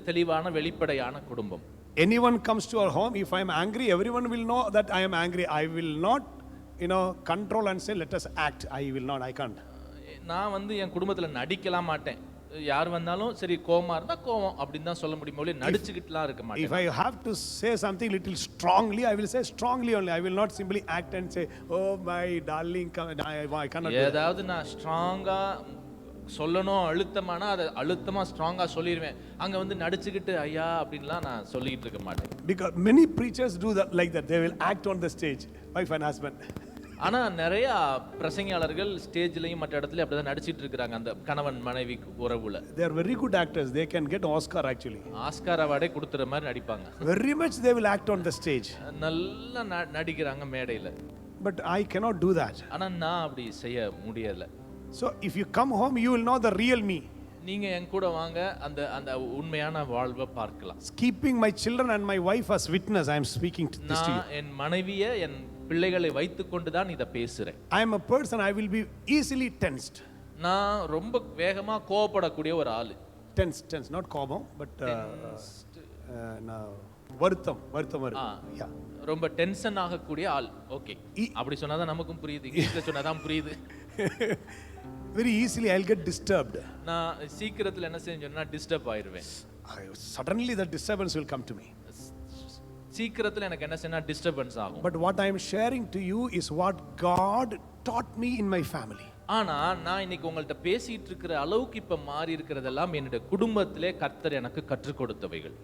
தெளிவான வெளிப்படையான குடும்பம். Anyone comes to our home, if I am angry, everyone will know that I am angry. I will not, control and say, let us act. I will not, I can't. நான் வந்து என் குடும்பத்தில் நடிக்கலாம் மாட்டேன். யார் வந்தாலும் சரி கோவமா இருந்தா கோவம் அப்படின்னு தான் சொல்ல முடியும், நடிச்சுக்கிட்டுலாம் இருக்க மாட்டேன். If I have to say something little strongly, I will say strongly only. I will not simply act and say, oh my darling, I cannot do that. ஏதாவது நான் ஸ்ட்ராங்கா சொல்லணும், அழுத்தமானா அதை அழுத்தமா ஸ்ட்ராங்கா சொல்லிடுவேன். அங்க வந்து நடிச்சுக்கிட்டு ஐயா அப்படின்லாம் நான் சொல்லிட்டு இருக்க மாட்டேன். Because many preachers do that like that. They will act on the stage, wife and husband. ஆனா நிறைய பிரசங்கியாளர்கள் ஸ்டேஜ்லயும் மற்ற இடத்துல அப்படிதான் நடிச்சிட்டு இருக்காங்க, அந்த கணவன் மனைவி உறவுல. They are very good actors. They can get Oscar actually. Oscar அவார்டே கொடுத்துற மாதிரி நடிப்பாங்க. Very much they will act on the stage. நல்லா நடிக்கிறாங்க மேடையில. But I cannot do that. ஆனா நான் அப்படி செய்ய முடியல. So if you come home, you will know the real me. நீங்க என் கூட வாங்க, அந்த உண்மையான வாழ்வை பார்க்கலாம். Keeping my children and my wife as witness, I am speaking to this to you. நான் என் மனைவியை என் பிள்ளைகளை வைத்துக்கொண்டு தான் இதை பேசுறேன். I am a person, I will be easily tensed. நான் ரொம்ப வேகமா கோவப்படக்கூடிய ஒரு ஆளு. Tense, not கோபம், but வருத்தம் வரும். Yeah. ரொம்ப டென்ஷன் ஆகக்கூடிய ஆள். ஓகே, அப்படி சொன்னாதான் நமக்கும் புரியுது, இங்கிலீஷ்ல சொன்னாதான் புரியுது. Very easily I'll get disturbed. நான் சீக்கிரத்துல என்ன செஞ்சேன்னா disturb ஆயிருவேன். Suddenly the disturbance will come to me. சீக்கிரத்துல எனக்கு என்ன செய்யனா டிஸ்டர்பன்ஸ் ஆகும். But what I am sharing to you is what God taught me in my family. ஆனா நான் இன்னைக்கு உங்கள்ட்ட பேசிட்டு இருக்கிற அளவுக்கு இப்ப மாறி இருக்கிறதெல்லாம் என்னோட குடும்பத்திலே கர்த்தர் எனக்கு கற்றுக் கொடுத்தவைகள்.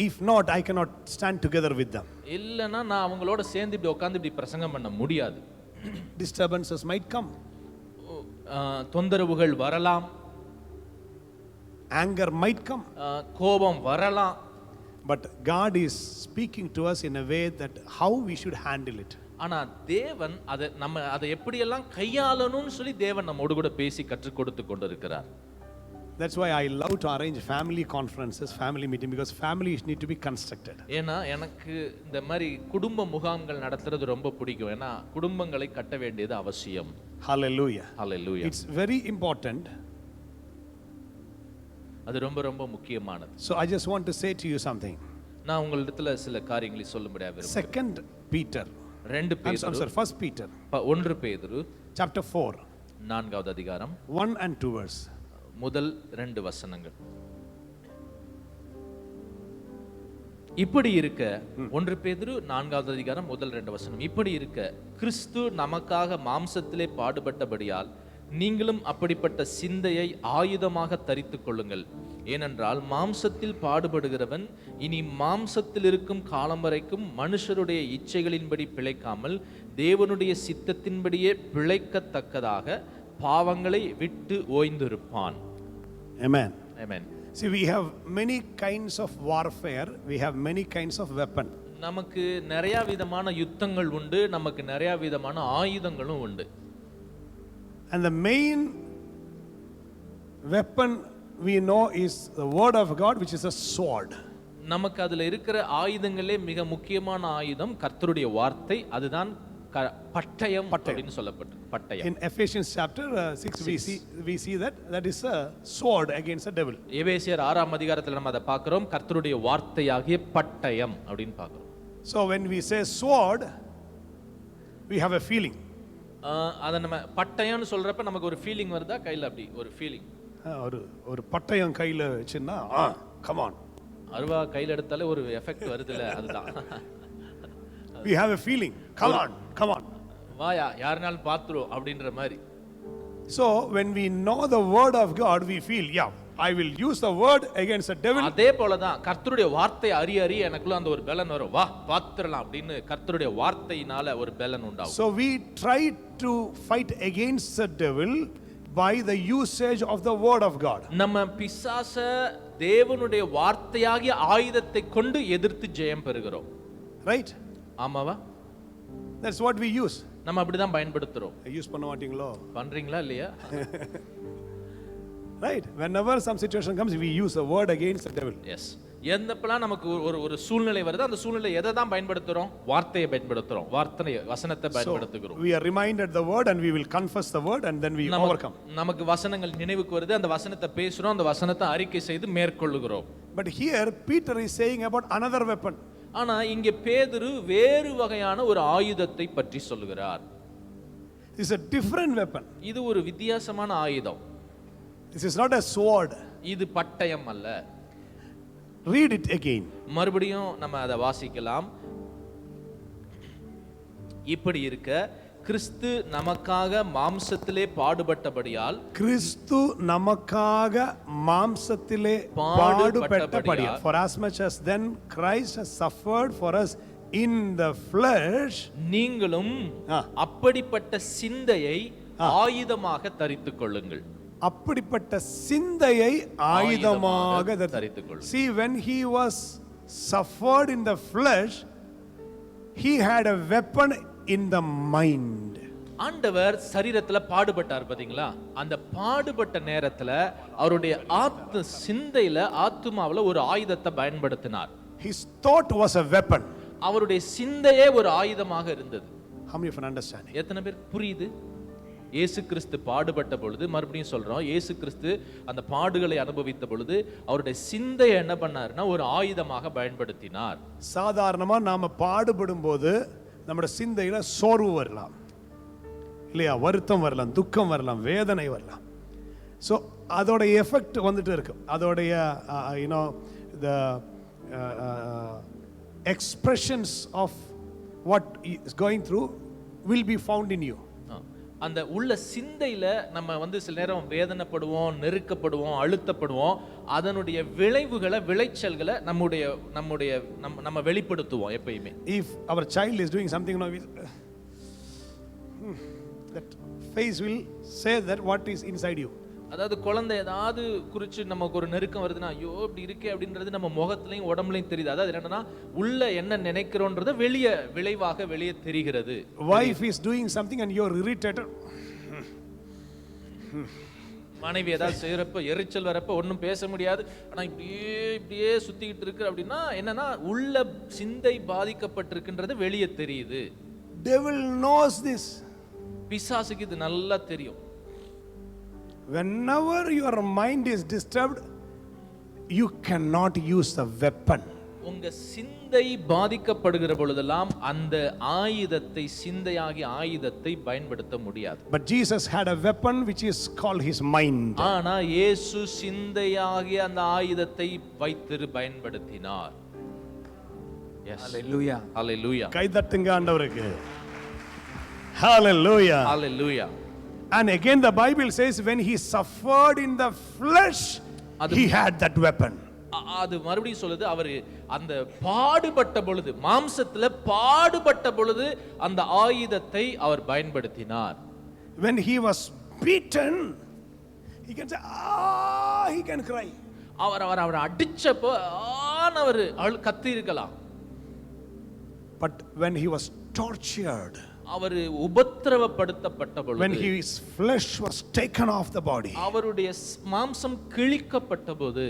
If not, I cannot stand together with them. இல்லனா நான் அவங்களோட சேர்ந்து இப்படி உட்கார்ந்து இப்படி பிரசங்கம் பண்ண முடியாது. Disturbances might come. தொந்தரவுகள் வரலாம். Anger might come. கோபம் வரலாம். But God is speaking to us in a way that how we should handle it. ஆனா தேவன் அதை எப்படியெல்லாம் கையாளணும்னு சொல்லி தேவன் நம்மோடு கூட பேசி கற்றுக் கொடுத்து கொண்டிருக்கிறார். That's why I love to arrange family conferences, family meeting, because families need to be constructed. ஏன்னா எனக்கு இந்த மாதிரி குடும்ப முகாம்கள் நடத்துறது ரொம்ப பிடிக்கும். ஏன்னா குடும்பங்களை கட்ட வேண்டியது அவசியம். Hallelujah. Hallelujah. It's very important. அது ரொம்ப ரொம்ப முக்கியமானது. So I just want to say to you something. நான் உங்களிடத்துல சில காரியங்களை சொல்லும்படியா விரும்புகிறேன். Second Peter. 2 பேதுரு. I'm sorry, First Peter. 1 பேதுரு Chapter 4. 4வது அதிகாரம் 1 and 2 verse. முதல் 2 வசனங்கள். இப்படி இருக்க 1 பேதுரு 4வது அதிகாரம் முதல் 2 வசனம். இப்படி இருக்க கிறிஸ்து நமக்காக மாம்சத்திலே பாடுபட்டபடியால் நீங்களும் அப்படிப்பட்ட சிந்தையை ஆயுதமாக தரித்துக் கொள்ளுங்கள். ஏனென்றால் மாம்சத்தில் பாடுபடுகிறவன் இனி மாம்சத்தில் இருக்கும் காலம் வரைக்கும் மனுஷருடைய இச்சைகளின்படி பிழைக்காமல் தேவனுடைய சித்தத்தின்படியே பிழைக்கத்தக்கதாக பாவங்களை விட்டு ஓய்ந்திருப்பான். Amen. Amen. See, we have many kinds of warfare, we have many kinds of weapon. நமக்கு நிறைய விதமான யுத்தங்கள் உண்டு, நமக்கு நிறைய விதமான ஆயுதங்களும் உண்டு. And the main weapon we know is the word of God, which is a sword. நமக்கு அதுல இருக்கிற ஆயுதங்களே மிக முக்கியமான ஆயுதம் கர்த்தருடைய வார்த்தை, அதுதான் பட்டயம் அப்படின்னு சொல்லப்பட்டது. பட்டயம். In Ephesians chapter 6 we see that is a sword against the devil. எபேசியர் 6ஆம் அதிகாரத்துல நம்ம அதை பார்க்கிறோம், கர்த்தருடைய வார்த்தையாகிய பட்டயம் அப்படின்னு பார்க்கிறோம். So when we say sword, we have a feeling. அத நம்ம பட்டயம்னு சொல்றப்ப நமக்கு ஒரு ஃபீலிங் வருதா கையில? அப்படி ஒரு ஃபீலிங். ஒரு பட்டயம் கையில வச்சினா come on. அருவா கையில எடுத்தாலே ஒரு எஃபெக்ட் வருதுல, அதுதான். We have a feeling. Come on. வாயா யாருனாலும் பாத்துறோம் அப்படின்ற மாதிரி. So when we know the word of God, we feel, yeah, I will use the word against the devil. அதே போலதான் கர்த்தருடைய வார்த்தை அறிய எனக்குள்ள அந்த ஒரு பலன் வரும். வா பாத்துறலாம் அப்படின்னு கர்த்தருடைய வார்த்தையினால ஒரு பலன் உண்டாகும். So we try to fight against the devil by the usage of the word of God. நம்ம பிசாச தேவனுடைய வார்த்தையாகிய ஆயுதத்தை கொண்டு எதிர்த்து ஜெயம் பெறுகிறோம். Right? ஆமாவா? That's what we use. நம்ம அப்படிதான் பயன்படுத்துறோம். யூஸ் பண்ண மாட்டீங்களோ? பண்றீங்களா இல்லையா? Right? Whenever some situation comes, we use the word against the devil. Yes. எந்தப்பலாம் நமக்கு ஒரு சூழ்நிலை வருது, அந்த சூழ்நிலை எதை தான் பயன்படுத்துறோம்? வார்த்தையை பயன்படுத்துறோம். வசனத்தை பயன்படுத்துகிறோம். We are reminded the word and we will confess the word and then we overcome. நமக்கு வசனங்கள் நினைவுக்கு வருது, அந்த வசனத்தை பேசுறோம், அந்த வசனத்தை அறிக்கை செய்து மேற்கொள்ளுகிறோம். But here Peter is saying about another weapon. ஆனா இங்கே பேதுரு வேறு வகையான ஒரு ஆயுதத்தை பற்றி சொல்லுகிறார். This is a different weapon. இது ஒரு வித்தியாசமான ஆயுதம். This is not a sword. இது பட்டயம் அல்ல. Read it again. மறுபடியும் நம்ம அதை வாசிக்கலாம். இப்படி இருக்க கிறிஸ்து நமக்காக மாம்சத்திலே பாடுபட்டபடியால், கிறிஸ்து நமக்காக மாம்சத்திலே பாடுபட்டபடியால், for as much as then Christ has suffered for us in the flesh, நீங்களும் அப்படிப்பட்ட சிந்தையை ஆயுதமாக தரித்துக் கொள்ளுங்கள். அப்படிப்பட்ட சிந்தையை ஆயுதமாக தரித்துக் கொள்ளுங்கள். See, when he was suffered in the flesh, he had a weapon in the mind. ஆண்டவர் சரீரத்துல பாடுபட்டார் பாத்தீங்களா? அந்த பாடுபட்ட நேரத்துல அவருடைய சிந்தையில ஆத்துமாவுல ஒரு ஆயுதத்தை பயன்படுத்தினார். His thought was a weapon. அவருடைய சிந்தையே ஒரு ஆயுதமாக இருந்தது. How many of you understand? எத்தனை பேர் புரியுது? இயேசு கிறிஸ்து பாடுபட்ட பொழுது, மறுபடியும் சொல்றோம், இயேசு கிறிஸ்து அந்த பாடுகளை அனுபவித்த பொழுது அவருடைய சிந்தையை என்ன பண்ணாருன்னா ஒரு ஆயுதமாக பயன்படுத்தினார். சாதாரணமா நாம பாடுபடும் போது நம்முடைய சிந்தையில சோர்வு வரலாம் இல்லையா, வருத்தம் வரலாம், துக்கம் வரலாம், வேதனை வரலாம். ஸோ அதோட எஃபெக்ட் வந்துட்டு இருக்கு. அதோடைய you know the expressions of what is going through will be found in you. அந்த உள்ள சிந்தையில நம்ம சில நேரம் வேதனைப்படுவோம், நெருக்கப்படுவோம், அழுத்தப்படுவோம். அதனுடைய விளைவுகளை, விளைச்சல்களை நம்ம வெளிப்படுத்துவோம் எப்பயுமே. If our child is doing something now, that face will say that what is inside you. அதாவது குழந்தை ஏதாவது குறித்து நமக்கு ஒரு நெருக்கம் வருதுன்னா, ஐயோ இப்படி இருக்கே அப்படின்றது நம்ம முகத்திலையும் உடம்புலையும் தெரியுது. அதாவது என்னன்னா உள்ள என்ன நினைக்கிறோன்றத வெளியே தெரிகிறது. Wife is doing something and you are irritated. மனைவி ஏதாவது செய்யறப்ப எரிச்சல் வரப்ப ஒன்றும் பேச முடியாது, ஆனா இப்படியே சுத்திக்கிட்டு இருக்கு அப்படின்னா என்னன்னா உள்ள சிந்தை பாதிக்கப்பட்டிருக்கின்றது வெளியே தெரியுது. Devil knows this. பிசாசுக்கு இது நல்லா தெரியும். Whenever your mind is disturbed, you cannot use the weapon. உங்க சிந்தை பாதிக்கப்படுகிற பொழுதெல்லாம் அந்த ஆயுதத்தை, சிந்தையாகிய ஆயுதத்தை பயன்படுத்த முடியாது. But Jesus had a weapon which is called his mind. ஆனா இயேசு சிந்தையாகிய அந்த ஆயுதத்தை வைத்து பயன்படுத்தினார். Yes. Hallelujah. Hallelujah. கை தட்டுங்க ஆண்டவருக்கு. Hallelujah. Hallelujah. And again the Bible says when he suffered in the flesh, he had that weapon. அது மறுபடியும் சொல்லுது, அவர் அந்த பாடுபட்ட பொழுது, மாம்சத்துல பாடுபட்ட பொழுது அந்த ஆயுதத்தை அவர் பயன்படுத்தினார். When he was beaten, he can say, he can cry. அவர் அடிச்சப்போ அவர் கத்தி இருக்கலாம். But when he was tortured, அவர் உபத்திரவப்படுத்தப்பட்ட பொழுது, when his flesh was taken off the body, அவருடைய மாம்சம் கிழிக்கப்பட்ட போது,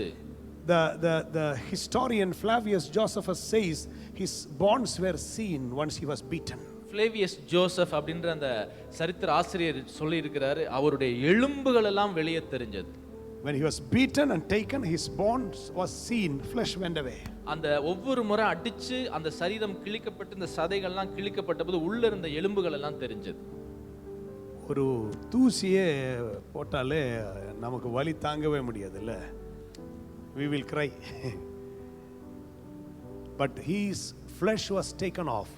the historian Flavius Josephus says his bonds were seen once he was beaten. Flavius Joseph அப்படின்ற அந்த சரித்திர ஆசிரியர் சொல்லி இருக்கிறாரு, அவருடைய எலும்புகள் எல்லாம் வெளியே தெரிஞ்சது. When he was beaten and taken, his bones was seen, flesh went away. அந்த ஒவ்வொரு முறை அடிச்சு அந்த சரீரம் கிழிக்கப்பட்டு இந்த சதைகள்லாம் கிழிக்கப்பட்ட போது உள்ள இருந்த எலும்புகள் எல்லாம் தெரிஞ்சது. ஒரு தூசியே போட்டாலே நமக்கு வலி தாங்கவே முடியாதுல்ல, we will cry. But his flesh was taken off.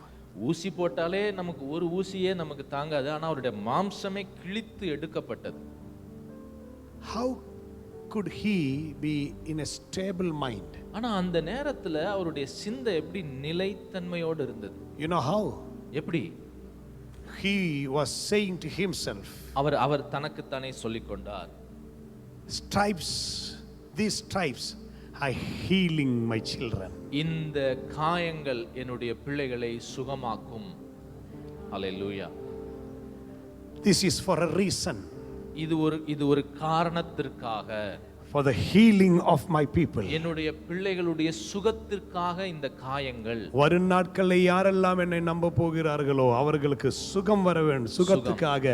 ஊசி போட்டாலே நமக்கு ஒரு ஊசியே நமக்கு தாங்காது, ஆனா அவருடைய மாம்சமே கிழித்து எடுக்கப்பட்டது. how could he be in a stable mind? ஆனா அந்த நேரத்துல அவருடைய சிந்தை எப்படி நிலைத்தன்மையோடு இருந்தது? You know how? எப்படி? He was saying to himself, அவர் தனக்குத்தானே சொல்லிக் கொண்டார், stripes, these stripes are healing my children. இந்த காயங்கள் என்னுடைய பிள்ளைகளை சுகமாக்கும். ஹalleluya. This is for a reason. இது ஒரு காரணத்திற்காக, For the healing of my people. என்னுடைய பிள்ளைகளுடைய சுகத்திற்காக இந்த காயங்கள். வரும் நாட்களில் யாரெல்லாம் என்னை நம்ப போகிறார்களோ அவர்களுக்கு சுகம் வர வேண்டும். சுகத்துக்காக,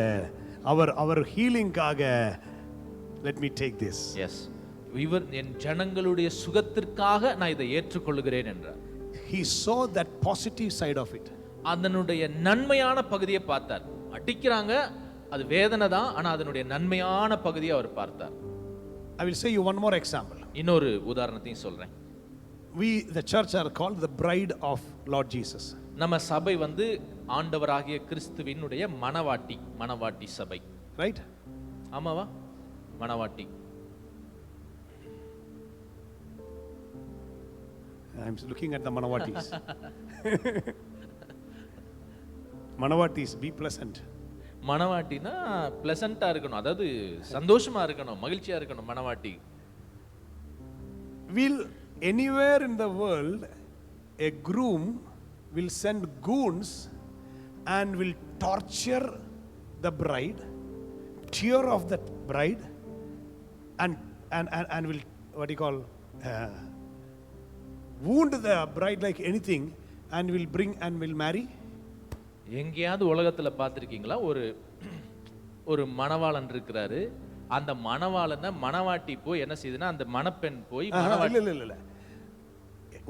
அவர் ஹீலிங்காக. Let me take this. Yes. இவர் என் ஜனங்களுடைய சுகத்திற்காக நான் இதை ஏற்றுக்கொள்கிறேன் என்றார். He saw that positive side of it. அதனுடைய நன்மையான பகுதியை பார்த்தார். அடிக்கிறாங்க, அது வேதனை தான், ஆனா அதனுடைய நன்மையான பகுதியை அவர் பார்த்தார். I will say you one more example. இன்னொரு உதாரணத்தையும் சொல்றேன். We, the church, are called the bride of Lord Jesus. நம்ம சபை வந்து ஆண்டவராகிய கிறிஸ்துவினுடைய மணவாட்டி சபை. Right? ஆமாவா? மணவாட்டி. I'm looking at the Manavatis. Manavatis, be pleasant. மணவாட்டினா பிளசண்டா இருக்கணும், அதாவது சந்தோஷமா இருக்கணும், மகிழ்ச்சியா இருக்கணும் மணவாட்டி. Will anywhere in the world a groom will send goons and will torture the bride, tear off the bride, and will, what do you call, wound the bride like anything, and will bring and will marry? எங்கேயாவது உலகத்துல பார்த்திருக்கீங்களா? ஒரு மணவாளன் இருக்கிறாரு, அந்த மணவாளனை மணவாட்டி போய் என்ன செய்யுதுன்னா, அந்த மணப்பெண் போய் இல்ல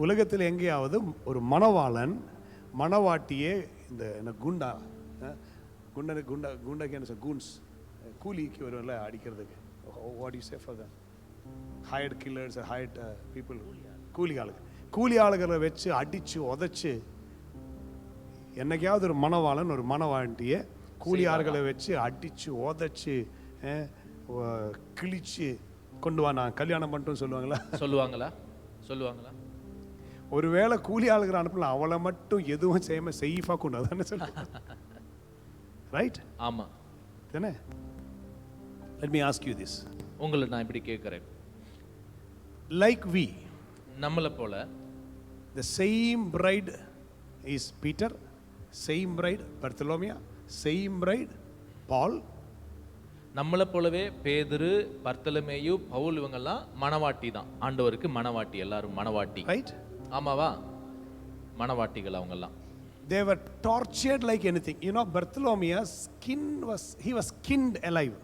உலகத்தில் எங்கேயாவது ஒரு மணவாளன் மணவாட்டியே இந்த குண்டா என்ன சொல்ல, கூன்ஸ், கூலிக்கு வருவல அடிக்கிறதுக்கு, what you say for the hired killers, hired people, கூலி ஆளுகளை வச்சு அடிச்சு உதைச்சு, என்னைக்காவது ஒரு மணவாளன் ஒரு மணவாட்டியை கூலி ஆளுகளை வச்சு அடிச்சு உதைச்சு கிழிச்சு கொண்டு வா, நான் கல்யாணம் பண்ணிட்டோம் சொல்லுவாங்களா? ஒருவேளை கூலி ஆளுகிற அனுப்பல, அவளை மட்டும் எதுவும் செய்யாம சேஃபா கொண்டு அதானே சொல்லுவாங்க. ரைட்? ஆமா தானே? Let me ask you this. உங்களை நான் இப்படி கேட்கிறேன். Like we, நம்மள போல, the same bride is Peter, same bride Bartholomew, same bride Paul. நம்மள போலவே பேதுரு, பர்த்தலமேயு, பவுல் இவங்கெல்லாம் மணவாட்டி தான். ஆண்டவருக்கு மணவாட்டி, எல்லாரும் மணவாட்டி. Right? ஆமாவா? மணவாட்டிகள் அவங்க எல்லாம். They were tortured like anything. You know, Bartholomew's skin was skinned alive.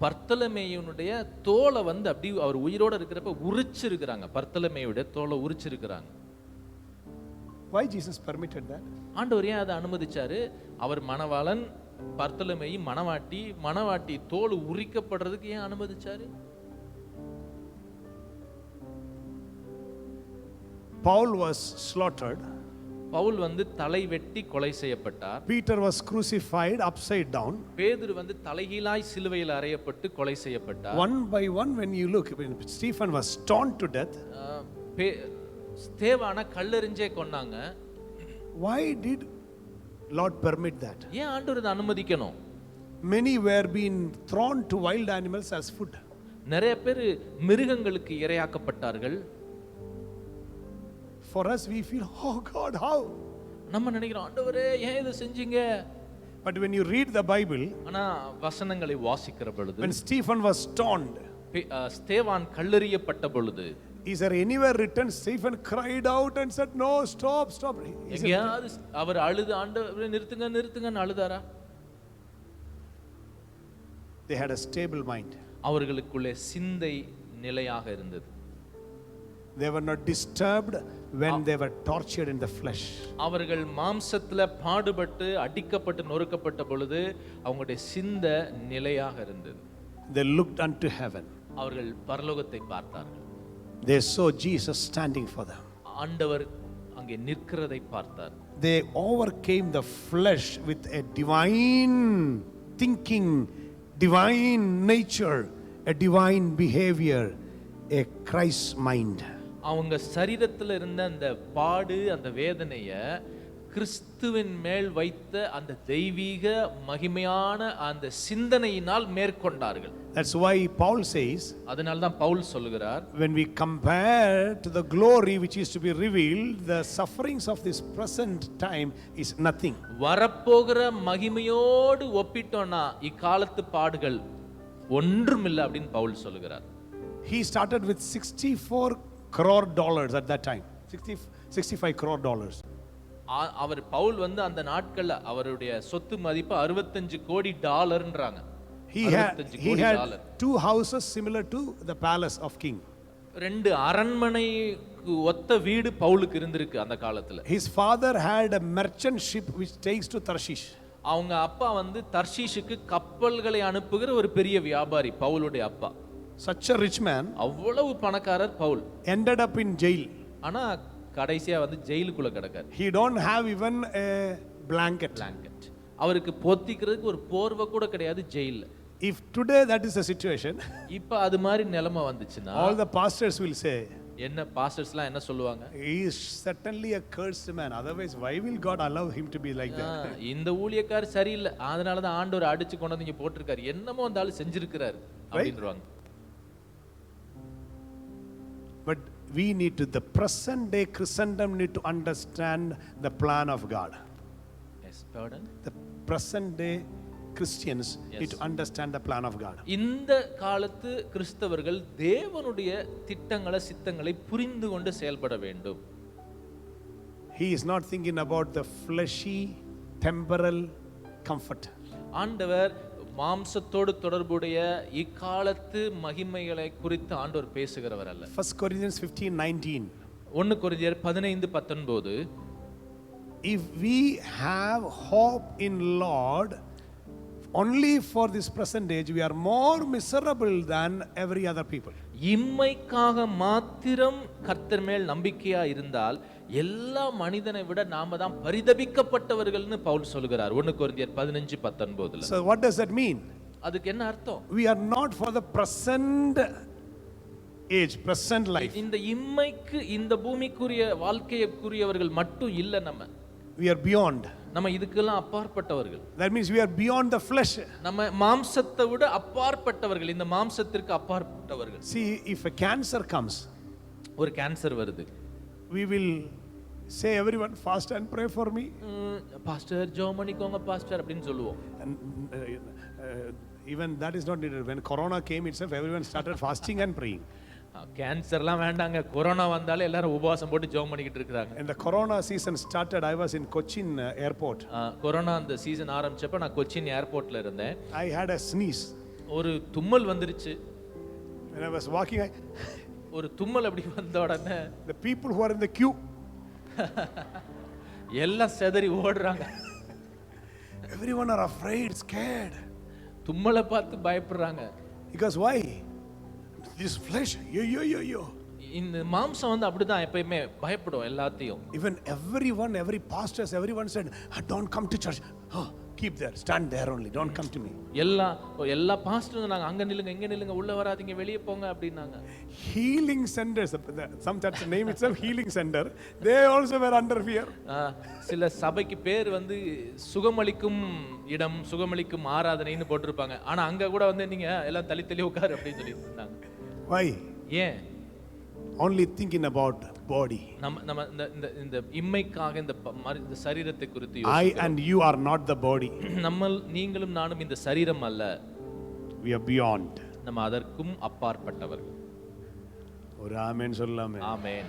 பர்த்தலமேயுனுடைய தோலை வந்து அப்படி அவர் உயிரோட இருக்கிறப்ப உரிச்சிருக்கிறாங்க. பர்த்தலமேயுடைய தோலை உரிச்சிருக்கிறாங்க. Why Jesus permitted that? ஆண்டவர் ஏன் அதை அனுமதிச்சாரு? அவர் மணவாளன், பர்த்தலமேயு மணவாட்டி தோல் உரிக்கப்படுறதுக்கு ஏன் அனுமதிச்சாரு? Paul was slaughtered. பவுல் வந்து தலை வெட்டி கொலை செய்யப்பட்டார். Peter was crucified upside down. பேதுரு வந்து தலைகீழாய் சிலுவையில் அறையப்பட்டு கொலை செய்யப்பட்டார். One by one, when you look, when Stephen was stoned to death, ஸ்தேவான கல்லெறிஞ்சே கொன்னாங்க. Why did Lord permit that? ஏன் ஆண்டவர் இதை அனுமதிக்கணும்? Many were being thrown to wild animals as food. நிறைய பேர் மிருகங்களுக்கு இரையாக்கப்பட்டார்கள். For us, we feel, oh God, how? நம்ம நினைக்கிறோம், ஆண்டவரே ஏன் இதை செஞ்சீங்க? But when you read the Bible, ஆனா வசனங்களை வாசிக்கிற பொழுது, when Stephen was stoned, ஸ்தேவான் கல்லெறியப்பட்ட பொழுது, is there anywhere written Stephen cried out and said, no, stop? எங்கேயாவது அவர் அழுது, ஆண்டவரே நிறுத்துங்கன்னு அழுதாரா? They had a stable mind. அவர்களுக்குள்ளே சிந்தை நிலையாக இருந்தது. They were not disturbed when they were tortured in the flesh. அவர்கள் மாம்சத்துல பாடுபட்டு அடிக்கப்பட்டு நொறுக்கப்பட்ட பொழுது அவங்களுடைய சிந்தை நிலையாக இருந்தது. They looked unto heaven. அவர்கள் பரலோகத்தை பார்த்தார்கள். They saw Jesus standing for them. ஆண்டவர் அங்கே நிற்கிறதை பார்த்தார். They overcame the flesh with a divine thinking, divine nature, a divine behavior, a Christ mind. அவங்க சரீரத்துல இருந்த அந்த பாடு அந்த வேதனைய கிறிஸ்துவின் மேல் வைத்த அந்த தெய்வீக மகிமையான அந்த சிந்தனையினால் மேற்கொண்டார்கள். That's why Paul says, அதனால தான் பவுல் சொல்லுகிறார், when we compare to the glory which is to be revealed, the sufferings of this present time is nothing. வரப்போகிற மகிமையோடு ஒப்பிட்டோம்னா இக்காலத்து பாடுகள் ஒன்றுமில்லை அப்படின்னு பவுல் சொல்லுகிறார். He started with $64 crore at that time. 65 crore dollars. அவர் பவுல் வந்து அந்த நாட்கள்ல அவருடைய சொத்து மதிப்பு 65 கோடி டாலர்ன்றாங்க. He had 2 houses similar to the palace of king. ரெண்டு அரண்மனைக்கு ஒத்த வீடு பவுலுக்கு இருந்திருக்கு அந்த காலத்துல. His father had a merchant ship which takes to Tarshish. அவங்க அப்பா வந்து தர்ஷீஷுக்கு கப்பல்களை அனுப்புகிற ஒரு பெரிய வியாபாரி பவுலுடைய அப்பா. Such a rich man அவ்வளவு பணக்காரர் Pavul ended up in jail. ஆனா கடைசியா வந்து ஜெயிலுக்குள்ள கிடக்கார். He don't have even a blanket. அவருக்கு பொத்திக்கிறதுக்கு ஒரு போர்வை கூட கிடையாது ஜெயில்ல. If today that is the situation, இப்ப அது மாதிரி நிலைமை வந்துச்சுன்னா all the pastors will say, என்ன பாஸ்டர்ஸ்லாம் என்ன சொல்லுவாங்க, he is certainly a cursed man, otherwise why will God allow him to be like that? இந்த ஊழியக்காரர் சரியில்லை, அதனால தான் ஆண்டவர் அடிச்சு கொண்டு வந்து இங்க போட்டிருக்காரு, என்னமோ அந்த ஆளு செஞ்சிருக்கிறாரு அப்படின்றாங்க. But we need to, the present day Christendom need to understand the plan of God. Yes, pardon? The present day Christians need to understand the plan of God. இந்த காலத்து கிறிஸ்தவர்கள் தேவனுடைய திட்டங்களை சித்தங்களை புரிந்து கொண்டு செயல்பட வேண்டும். He is not thinking about the fleshy temporal comfort. ஆண்டவர் மாம்சத்தோடு தொடர்புடைய இக்காலத்து மகிமைகளை குறித்து ஆண்டவர் பேசுகிறவர் அல்ல. 1 Corinthians 15:19. 1 கொரிந்தியர் 15:19, if we have hope in Lord only for this present age, we are more miserable than every other people. இம்மைக்காக மாத்திரம் கர்த்தர் மேல் நம்பிக்கையா இருந்தால் எல்லா மனிதனை விட நாம தான் பரிதபிக்கப்பட்டவர்கள்னு பவுல் சொல்கிறார் 1 கொரிந்தியர் 15:19. So what does that mean? அதுக்கு என்ன அர்த்தம்? We are not for the present age, present life. இந்த இம்மைக்கு இந்த பூமிக்குரிய வாழ்க்கைக்குரியவர்கள் மட்டும் இல்ல, we are beyond. நம்ம இதுக்கெல்லாம் அப்பாற்பட்டவர்கள். That means we are beyond the flesh. நம்ம மாம்சத்தை விட அப்பாற்பட்டவர்கள், இந்த மாம்சத்திற்கு அப்பாற்பட்டவர்கள். See, if a cancer comes, ஒரு கேன்சர் வருது, we will say everyone fast and pray for me. Pastor ஜெபம் பண்ணிக்கோங்க பாஸ்டர் அப்படினு சொல்லுவோம். And even that is not needed. When corona came itself, everyone started fasting and praying. கேன்சர்லாம் வேண்டாங்க, corona வந்தாலே எல்லாரும் உபவாசம் போட்டு ஜெபம் பண்ணிக்கிட்டு இருக்காங்க. And the corona season started, I was in Cochin airport. Corona அந்த சீசன் ஆரம்பிச்சப்ப நான் கொச்சின் ஏர்போர்ட்ல இருந்தேன். I had a sneeze. ஒரு தும்மல் வந்துருச்சு. When I was walking, ஒரு தும்மல் அப்படி வந்த உடனே the people who are in the queue, எல்லாம் செதறி ஓடுறாங்க. everyone are afraid, scared. தும்மலை பார்த்து பயப்படுறாங்க. Because why? This flesh, yo. இந்த மாம்சம் வந்து அப்படிதான் எப்பயுமே பயப்படும் எல்லாத்தையும். Even every pastors, everyone said, don't come to church. Keep there, stand there only, don't come to me. எல்லா பாஸ்டரும் நாங்க அங்க நில்லுங்க இங்க நில்லுங்க உள்ள வராதீங்க வெளியே போங்க அப்படினாங்க. Healing centers, some church name itself healing center, they also were under fear. சில சபைக்கு பேர் வந்து சுகமளிக்கும் இடம், சுகமளிக்கும் ஆராதனைன்னு போட்டிருப்பாங்க. ஆனா அங்க கூட வந்து நீங்க எல்லாம் தள்ளி உட்காரு அப்படின்னு சொல்லிட்டு இருந்தாங்க. Why? ஏன்? Only thinking about body. நம்ம இந்த இம்மைக்காக இந்த சரீரத்தை குறித்து I and you are not the body. நீங்களும் நானும் இந்த சரீரம் அல்ல. We are beyond. நம்ம அதற்கும் அப்பாற்பட்டவர்கள். ஒரு ஆமென் சொல்லலாமே. ஆமென்.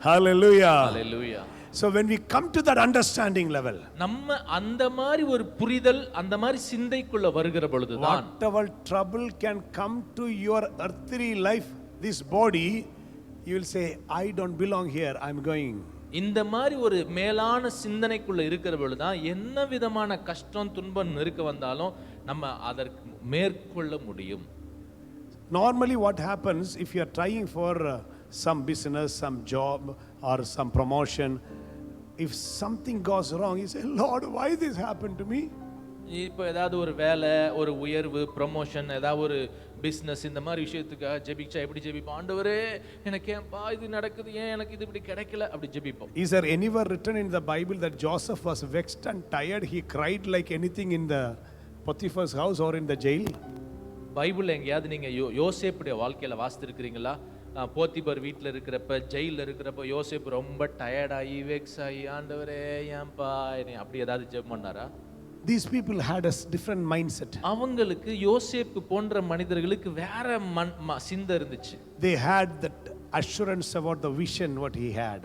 Hallelujah. Hallelujah. So when we come to that understanding level, நம்ம அந்த மாதிரி ஒரு புரிதல், அந்த மாதிரி சிந்தைக்குள்ள வருகிற பொழுதுதான் whatever trouble can come to your earthly life, this body, you will say, I don't belong here, I'm going. இந்த மாதிரி ஒரு மேலான சிந்தனைக்குள்ள இருக்கிற பொழுதுதான் என்ன விதமான கஷ்டம் துன்பம் நெருக்க வந்தாலும் நம்ம அதற்கு மேற்கொள்ள முடியும். Normally what happens if you are trying for some business, some job or some promotion, if something goes wrong, you say, Lord, why this happened to me? இப்போ ஏதாவது ஒரு வேலை, ஒரு உயர்வு, ப்ரமோஷன், ஏதாவது ஒரு பிஸ்னஸ், இந்த மாதிரி விஷயத்துக்காக ஜெபிச்சா எப்படி ஜெபிப்போம்? ஆண்டவரே எனக்கு ஏன்பா இது நடக்குது, ஏன் எனக்கு இது இப்படி கிடைக்கல, அப்படி ஜெபிப்போம். Is there anywhere written in the Bible that Joseph was vexed and tired? He cried like anything in the Potiphar's house or in the jail? பைபிள்ல எங்கேயாவது நீங்க யோசேப்புடைய வாழ்க்கையில வாசித்திருக்கிறீங்களா? போத்திபர் வீட்டில் இருக்கிறப்ப, ஜெயிலில் இருக்கிறப்ப யோசேப்பு ரொம்ப டயர்டாகி வெக்ஸ் ஆகி ஆண்டவரே ஏன்பா அப்படி ஏதாவது ஜெபம் பண்ணாரா? These people had a different mindset. அவங்களுக்கு யோசேப்பு போன்ற மனிதர்களுக்கு வேற சிந்தை இருந்துச்சு. They had that assurance about the vision what he had.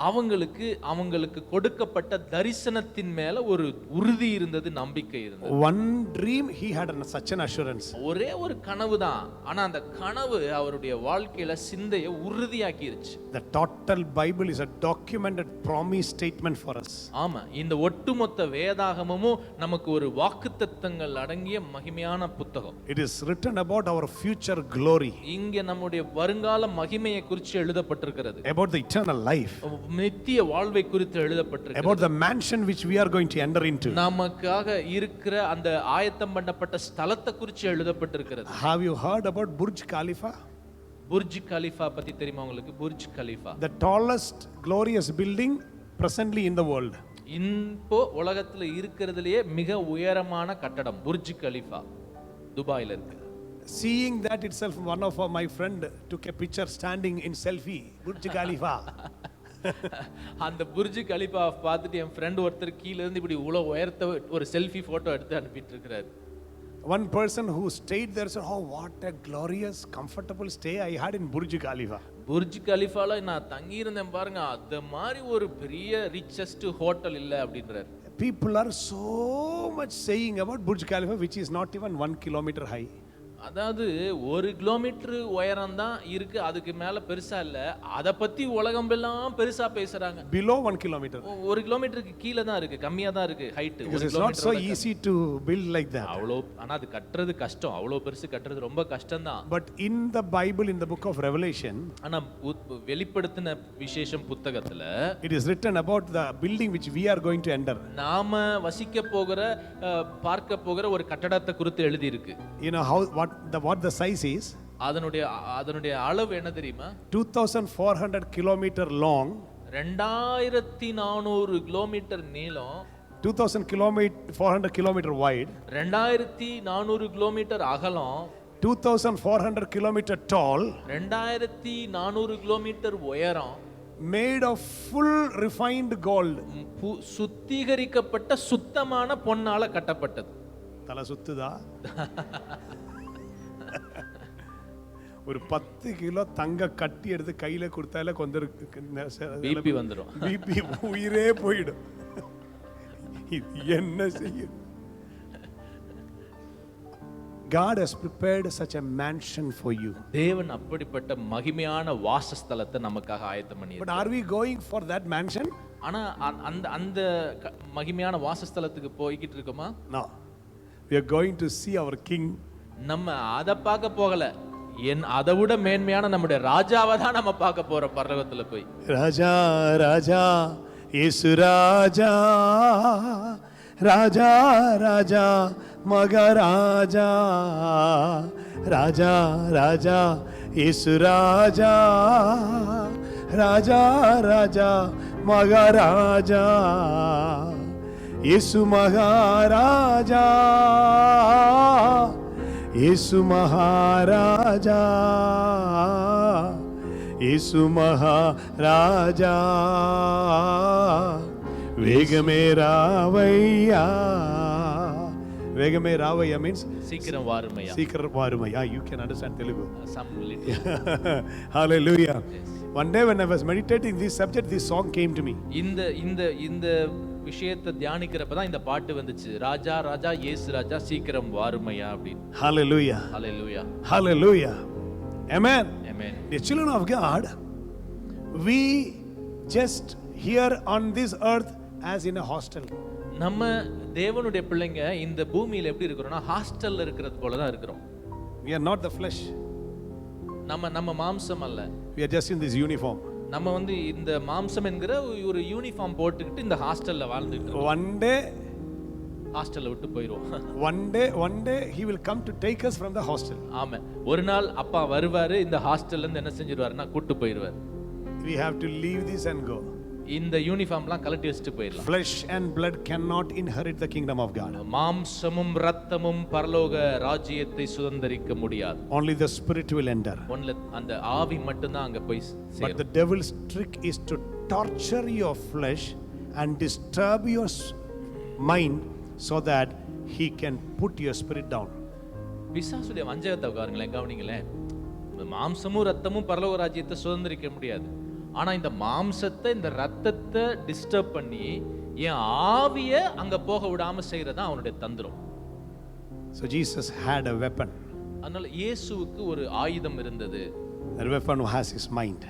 அவங்களுக்கு கொடுக்கப்பட்ட தரிசனத்தின் மேல ஒரு உறுதி இருந்தது, நம்பிக்கை இருந்தது. One dream he had such an assurance. ஒரே ஒரு கனவு தான், ஆனா அந்த கனவு அவருடைய வாழ்க்கையில சிந்தையை உறுதியாக்கிருச்சு. The total Bible is a documented promise statement for us. ஆமா, இந்த ஒட்டுமொத்த வேதாகமமும் நமக்கு ஒரு வாக்குத்தத்தங்கள் அடங்கிய மகிமையான புத்தகம். It is written about our future glory. இங்க நம்முடைய வருங்கால மகிமையை குறித்து எழுதப்பட்டிருக்கிறது. About the eternal life. நித்திய வாழ்வை குறித்து எழுதப்பட்டிருக்கிறது. About the mansion which we are going to enter into. நமக்காக இருக்கிற அந்த ஆயத்தம் பண்ணப்பட்ட ஸ்தலத்தை குறித்து எழுதப்பட்டிருக்கிறது. Have you heard about Burj Khalifa? Burj Khalifa பத்தி தெரியுமா உங்களுக்கு? Burj Khalifa The tallest glorious building presently in the world. இப்போ உலகத்துல இருக்கிறதுலயே மிக உயரமான கட்டடம் புர்ஜ் கலிஃபா துபாயில இருக்கு. Seeing that itself, one of my friend took a picture standing in selfie Burj Khalifa. அந்த புர்ஜ் கலிஃபா பார்த்துட்டு என் ஃப்ரெண்ட் ஒருத்தர் கீழ இருந்து இப்படி இவ்வளவு உயரத்தை ஒரு செல்ஃபி போட்டோ எடுத்து அனுப்பிட்டு இருக்கிறாரு. One person who stayed there said, "Oh, what a glorious, comfortable stay I had in Burj Khalifa." Burj கலிஃபால நான் தங்கி இருந்தேன் பாருங்க, அந்த மாதிரி ஒரு பெரிய ரிச்சஸ்ட் ஹோட்டல் இல்ல அப்படின்றாரு. People are so much saying about Burj Khalifa, which is not even 1 kilometer high. அதாவது 1 கிலோமீட்டர் உயரம் தான் இருக்கு, அதுக்கு மேல பெருசா இல்ல. அத பத்தி உலகம் எல்லாம் பெருசா பேசுறாங்க. Below 1 kilometer. 1 கிலோமீட்டருக்கு கீழ தான் இருக்கு, கம்மியா தான் இருக்கு height. It's not so easy to build like that. அவ்வளோ, ஆனா அது கட்டுறது கஷ்டம். அவ்வளோ பெருசு கட்டுறது ரொம்ப கஷ்டம் தான். But in the Bible, in the book of Revelation, ஆனா வெளிப்படுத்தின விசேஷம் புத்தகத்துல it is written about the building which we are going to enter. நாம வசிக்க போகிற பார்க்க போகிற ஒரு கட்டடத்தை குறித்து எழுதி இருக்கு. You know how what the size is? அதனுடைய அளவு என்ன தெரியுமா? 2400 kilometer long, 2400 கிலோமீட்டர் நீளம், 400 kilometer wide, 2400 கிலோமீட்டர் அகலம், 2400 kilometer tall, 2400 கிலோமீட்டர் உயரம், made of full refined gold. சுத்திகரிக்கப்பட்ட சுத்தமான பொன்னால கட்டப்பட்டது. தலை சுத்துதா? ஒரு 10 கிலோ தங்க கட்டி எடுத்து கையில கொடுத்தால கொஞ்சம் பிபி வந்துரும். பிபி உயிரே போயிடும். என்ன செய்யும்? God has prepared such a mansion for you. தேவன் அப்படிப்பட்ட மகிமையான வாசஸ்தலத்தை நமக்காக ஆயத்தம் பண்ணியிருக்கிறார். But are we going for that mansion? ஆனா அந்த மகிமையான வாசஸ்தலத்துக்கு போய்கிட்டு இருக்கோமா? No. We are going to see our king. நம்ம அத பார்க்க போகல, அதை விட மேன்மையான நம்முடைய ராஜாவை தான் நம்ம பார்க்க போறோம் பரலோகத்துல போய். ராஜா ராஜா இயேசு ராஜா, ராஜா ராஜா மகாராஜா, ராஜா ராஜா இயேசு ராஜா, ராஜா ராஜா மகாராஜா, இயேசு மகாராஜா, இயேசு மகாராஜா, இயேசு மகாராஜா, வேகமே ராவையா. வேகமே ராவையா means சீக்கிரம் வாருமையா. சீக்கிரம் வாருமையா. You can understand Telugu. Some little. Hallelujah. One day when I was meditating this subject, this song came to me. இந்த விஷயத்தை தியானிக்கிறப்ப தான் இந்த பாட்டு வந்துச்சு. ராஜா ராஜா இயேசு ராஜா சீக்கிரம் வாருமையா அப்படின்னு. Hallelujah. Hallelujah. Hallelujah. Amen. Amen. The children of God, we just here on this earth as in a hostel. நம்ம தேவனுடைய பிள்ளைங்க இந்த பூமியில எப்படி இருக்கிறோம்னா ஹாஸ்டல்ல இருக்கிறது போல தான் இருக்கிறோம். We are not the flesh. நம்ம மாம்சம் அல்ல. We are just in this uniform. நம்ம இந்த மாம்சம் என்கிற ஒரு யூனிஃபார்ம் போட்டுக்கிட்டு இந்த ஹாஸ்டல்ல வாழ்ந்துட்டு இருக்கோம். One day ஹாஸ்டல்ல விட்டு போயிடுவோம். one day he will come to take us from the hostel. ஆமா, ஒரு நாள் அப்பா வருவாரு, இந்த ஹாஸ்டல்ல இருந்து என்ன செஞ்சிருவாருன்னா கூட்டு போயிடுவார். We have to leave this and go. இந்த யூனிஃபார்ம்லாம் கழட்டி வச்சுட்டு போயிடலாம். Flesh and blood cannot inherit the kingdom of God. மாம்சமும் இரத்தமும் பரலோக ராஜ்யத்தை சுதந்தரிக்க முடியாது. Only the spirit will enter. ஒன்ல அந்த ஆவி மட்டும் தான் அங்க போய் But சேரும். the devil's trick is to torture your flesh and disturb your mind so that he can put your spirit down. பிசாசுடைய வஞ்சகத்தை பாருங்களேன், கவனிங்களேன். மாம்சமும் இரத்தமும் பரலோக ராஜ்யத்தை சுதந்தரிக்க முடியாது. ஆனா இந்த மாம்சத்தை இந்த ரத்தத்தை டிஸ்டர்ப் பண்ணி என் ஆவிய அங்க போக விடாம செய்யறதா அவனுடைய தந்திரம். So Jesus had a weapon. அதனால இயேசுவுக்கு ஒரு ஆயுதம் இருந்தது. That weapon has his mind.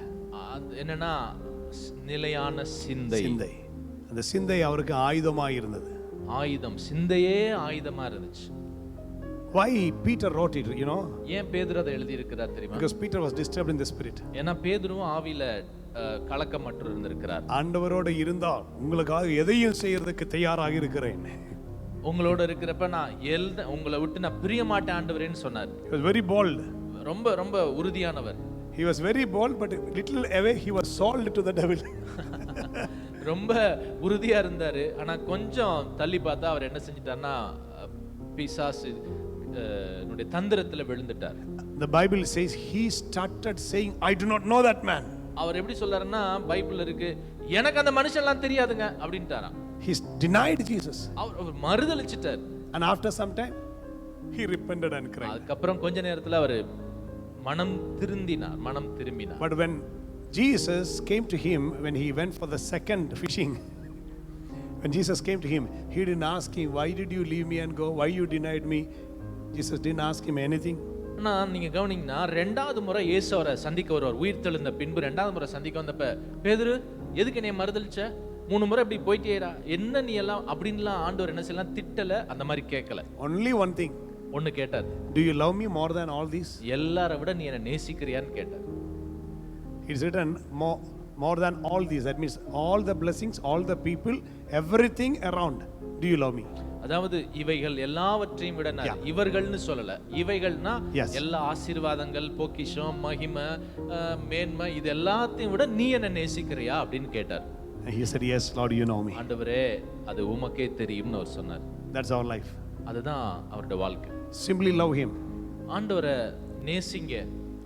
என்னன்னா நிலையான சிந்தை. சிந்தை. அந்த சிந்தை அவருக்கு ஆயுதமாக இருந்தது. ஆயுதம், சிந்தையே ஆயுதமா இருந்துச்சு. Why Peter wrote it, you know? ஏன் பேதுரு அதை எழுதி இருக்கிறார் தெரியுமா? Because Peter was disturbed in the spirit. ஏன்னா பேதுருவும் ஆவியில கலக்கமற்று இருந்திருக்கிறார். ஆண்டவரோடு இருந்தால் உங்களுக்காக எதையும் செய்யறதுக்கு தயாராக இருக்கிறேன். உங்களோட இருக்கிறப்ப நான் உங்களை விட்டு நான் பிரிய மாட்டேன் ஆண்டவரேன்னு சொன்னார். He was very bold. ரொம்ப ரொம்ப உறுதியானவர். He was very bold, but little away he was sold to the devil. ரொம்ப உறுதியா இருந்தாரு. ஆனா கொஞ்சம் தள்ளி பார்த்தா அவர் என்ன செஞ்சிட்டார்னா பிசாசு தந்திரத்துல விழுந்துட்டார். The Bible says he started saying, I do not know that man. அவர் எப்படி சொல்றாருன்னா பைபிள்ல இருக்கு, எனக்கு அந்த மனுஷன்லாம் தெரியாதுங்க அப்படின்ட்டாராம். He denied Jesus. Our மறுதலிச்சிட்டார். And after some time he repented and cried. அதுக்கப்புறம் கொஞ்ச நேரத்துல அவர் மனம் திரும்பினார். But when Jesus came to him, when he went for the second fishing, when Jesus came to him, he didn't ask him, why did you leave me and go? Why you denied me? Jesus didn't ask him anything. ஆனா நீங்க கவனிங்கன்னா ரெண்டாவது முறை இயேசு அவரை சந்திக்க வருவார். உயிர் தெழுந்த பின்பு ரெண்டாவது முறை சந்திக்க வந்தப்ப, பேதுரு எதுக்கு நீ மறுதலிச்ச? 3 முறை இப்படி போயிட்டேடா, என்ன நீ எல்லாம் அப்படின்லாம் ஆண்டவர் என்ன செய்யலாம் திட்டல, அந்த மாதிரி கேட்கல. Only one thing. ஒன்னு கேட்டார், Do you love me more than all these? எல்லாரை விட நீ என்ன நேசிக்கிறியான்னு கேட்டார். It's written more than all these. That means all the blessings, all the people, everything around. Do you love me? அதாவது இவைகள் எல்லாவற்றையும் விட, இவர்கள்னு சொல்லல, இவைகள்னா Yes. எல்லா ஆசீர்வாதங்கள், பொக்கிஷம், மகிமை, மேன்மை, இது எல்லாத்தையும் விட நீ என்ன நேசிக்கிறியா அப்படின்னு கேட்டார். And he said, yes, Lord, you know me. ஆண்டவரே அது உமக்கே தெரியும்னு அவர் சொன்னார். That's our life. அதுதான் அவருடைய வாழ்க்கை. Simply love him. ஆண்டவரை நேசிங்க.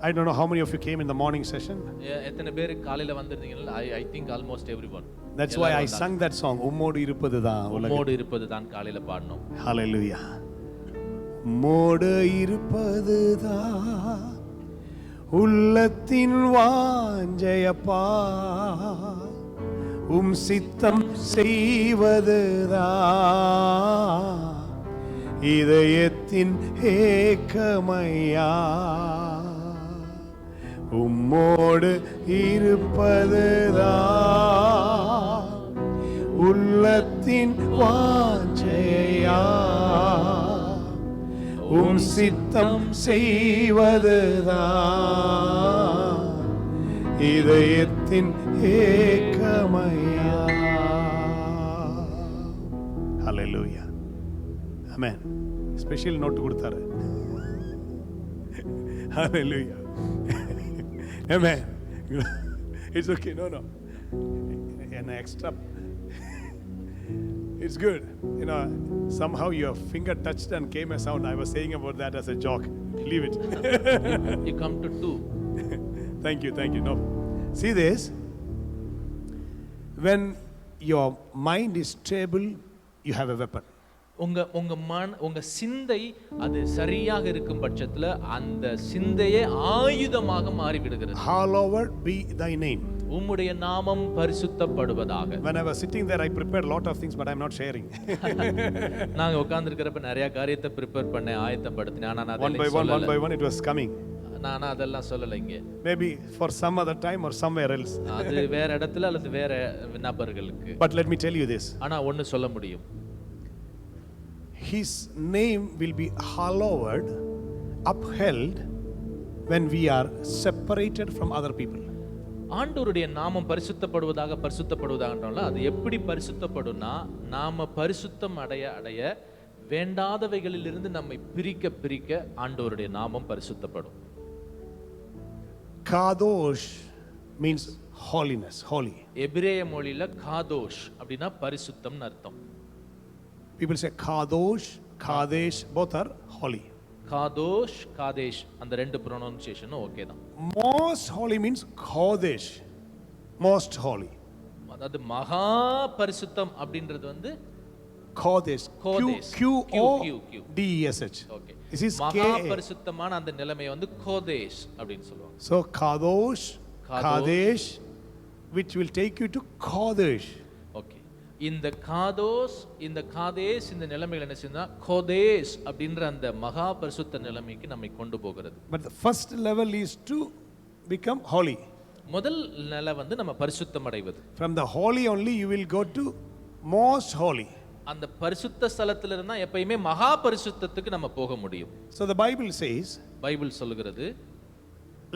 I don't know how many of you came in the morning session. எத்தனை பேர் காலையில வந்திருந்தீங்கன்னா, I think almost everyone. That's why I sang that song, உம்மோடு இருப்பதுதான் உலகம். உம்மோடு இருப்பதுதான் காலையில பாடணும். Hallelujah. உம்மோடு இருப்பதுதான் உள்ளத்தின் வாஞ்சையப்பா, சித்தம் செய்வதுதான் இதயத்தின் ஏக்கமையா. உம்மோடு இருப்பதுதான் உள்ளத்தின் வாஞ்சையா, சித்தம் செய்வதுதான் இதயத்தின் ஏக்கமையா. Hallelujah. Amen. ஸ்பெஷல் நோட் கொடுத்தாரு. Hallelujah. Amen. It's okay. No. An extra. It's good. You know, somehow your finger touched and came a sound. I was saying about that as a joke. Leave it. You come to 2. Thank you. No. See this. When your mind is stable, you have a weapon. உங்க சிந்தை அது சரியாக இருக்கும் பட்சத்துல அந்த சிந்தையே ஆயுதமாக மாறி விடுகிறது. Hallowed be thy name. உம்முடைய நாமம் பரிசுத்தப்படுவதாக. When I was sitting there, I prepared a lot of things, but I'm not sharing. நாங்க உட்கார்ந்திருக்கிறப்ப நிறைய காரியத்தை ப்ரிப்பேர் பண்ணேன், ஆயத்தப்படுத்தினேன். ஆனா நான் one by one it was coming. நான் அதெல்லாம் சொல்லல இங்க. Maybe for some other time or somewhere else. அது வேற இடத்துல அல்லது வேற நபர்களுக்கு. But let me tell you this. ஆனா ஒன்னு சொல்ல முடியும். His name will be hallowed, upheld when we are separated from other people. ஆண்டவருடைய நாமம் பரிசுத்தப்படுவதாகன்றோம்ல, அது எப்படி பரிசுத்தப்படும்னா, நாம பரிசுத்தம் அடைய அடைய வேண்டாதவைகளிலிருந்து நம்மை பிரிக்க பிரிக்க ஆண்டவருடைய நாமம் பரிசுத்தப்படும். Kadosh means holiness, holy. எபிரேய மொழியில காதோஷ் அப்படின்னா பரிசுத்தம்னு அர்த்தம். People say Kadosh, Kadesh, both are holy. காதோஷ், காதேஷ் அந்த ரெண்டு ப்ரொனவுன்சியேஷனும் ஓகே தான். Most holy means Kodesh, most holy. அதாவது மகா பரிசுத்தம் அப்படின்றது வந்து Kodesh, Kodesh. Q-O-D-E-S-H. Okay. This is மகா K. பரிசுத்தமான அந்த நிலைமையை வந்து கோதேஷ் அப்படின்னு சொல்லுவாங்க. So Kadosh, Kadosh. Kadesh, which will take you to Kodesh. Okay. இந்த காதோஸ், இந்த காதேஷ், இந்த நிலைமைகள் என்ன செய்யுதுன்னா கோதேஷ் அப்படின்ற அந்த மகா பரிசுத்த நிலைமைக்கு நம்மை கொண்டு போகிறது. But the first level is to become holy. முதல் நிலை வந்து நம்ம பரிசுத்தம் அடைவது. From the holy only you will go to most holy. அந்த பரிசுத்த ஸ்தலத்துல இருந்தா எப்பயுமே மகா பரிசுத்தத்துக்கு நம்ம போக முடியும். So the Bible says, Bible சொல்லுகிறது,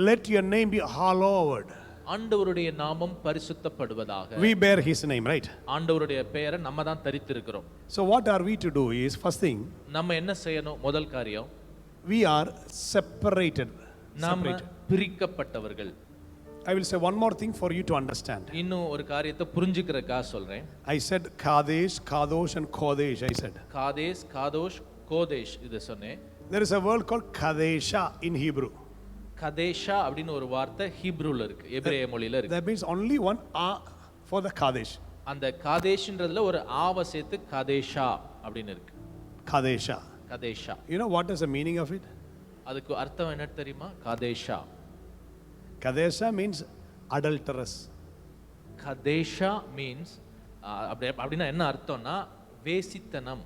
let your name be hallowed. ஆண்டவருடைய நாமம் பரிசுத்தப்படுவதாக. We bear his name, right? ஆண்டவருடைய பெயரை நம்ம தான் தரித்திருக்கிறோம். So what are we to do is, first thing, நம்ம என்ன செய்யணும்? முதல் காரியம், we are separated. நாம பிரிக்கப்பட்டவர்கள். I will say one more thing for you to understand. இன்னும் ஒரு காரியத்தை புரிஞ்சுக்கிறதுக்காக சொல்றேன். I said Kadesh, Kadosh and Kodesh, I said. Kadesh, காதோஷ், கோதேஷ் இது சொன்னேன். There is a word called Kadesha in Hebrew. கதேஷா அப்படின்னு ஒரு வார்த்தை ஹீப்ரூல இருக்கு, எபிரேய மொழியில இருக்கு. That means only one A for the Kadesh. அந்த காதேஷ்ன்றதுல ஒரு ஆவ சேர்த்து கதேஷா அப்படின்னு இருக்கு. Kadesha. கதேஷா. You know what is the meaning of it? அதுக்கு அர்த்தம் என்ன தெரியுமா? கதேஷா. Kadesha means adulterous. கதேஷா மீன்ஸ் அப்படின்னா என்ன அர்த்தம்னா வேசித்தனம்,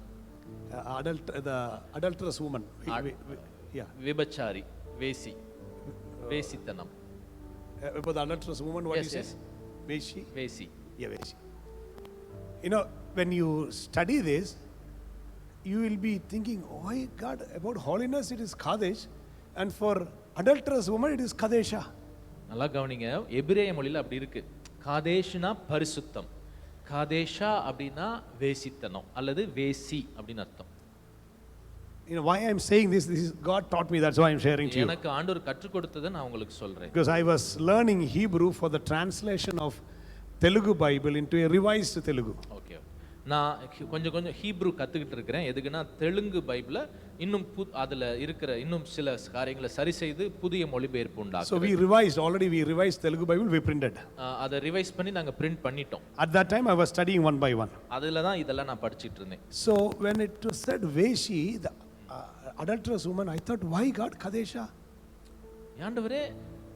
The adulterous woman. Yeah. விபச்சாரி, வேசி, வேசித்தனம். About the adulterous woman, what Yes, is yes. it? Veshi? வேசி. Yeah, Veshi. You know, when you study this, you will be thinking, oh my God, about holiness it is Kadesh, and for adulterous woman it is Kadesha. நல்லா கவனிங்க, எபிரேய மொழியில அப்படி இருக்கு. காதேஷ்னா பரிசுத்தம், காதேஷா அப்படின்னா வேசித்தனம் அல்லது வேசி அப்படின்னு அர்த்தம். You know why I am saying this? This is God taught me. That's why I am sharing to you. எனக்கு ஆண்டவர் கற்றுக் கொடுத்ததை நான் உங்களுக்கு சொல்றேன். Because I was learning Hebrew for the translation of Telugu Bible into a revised Telugu. Okay, நான் கொஞ்சம் கொஞ்சம் ஹீப்ரு கத்துக்கிட்டு இருக்கிறேன். எதுக்குன்னா தெலுங்கு பைபிள இன்னும் அதுல இருக்கிற இன்னும் சில காரியங்களை சரி செய்து புதிய மொழிபெயர்ப்பு So உண்டாக்குறேன். we revised Telugu Bible, we printed. அதை ரிவைஸ் பண்ணி நாங்க பிரிண்ட் பண்ணிட்டோம். At that time I was studying one by one. அதுல தான் இதெல்லாம் நான் படிச்சிட்டு இருந்தேன். So when it was said Veshi, the adulterous woman, I thought, why God Kadesha? ஆண்டவரே,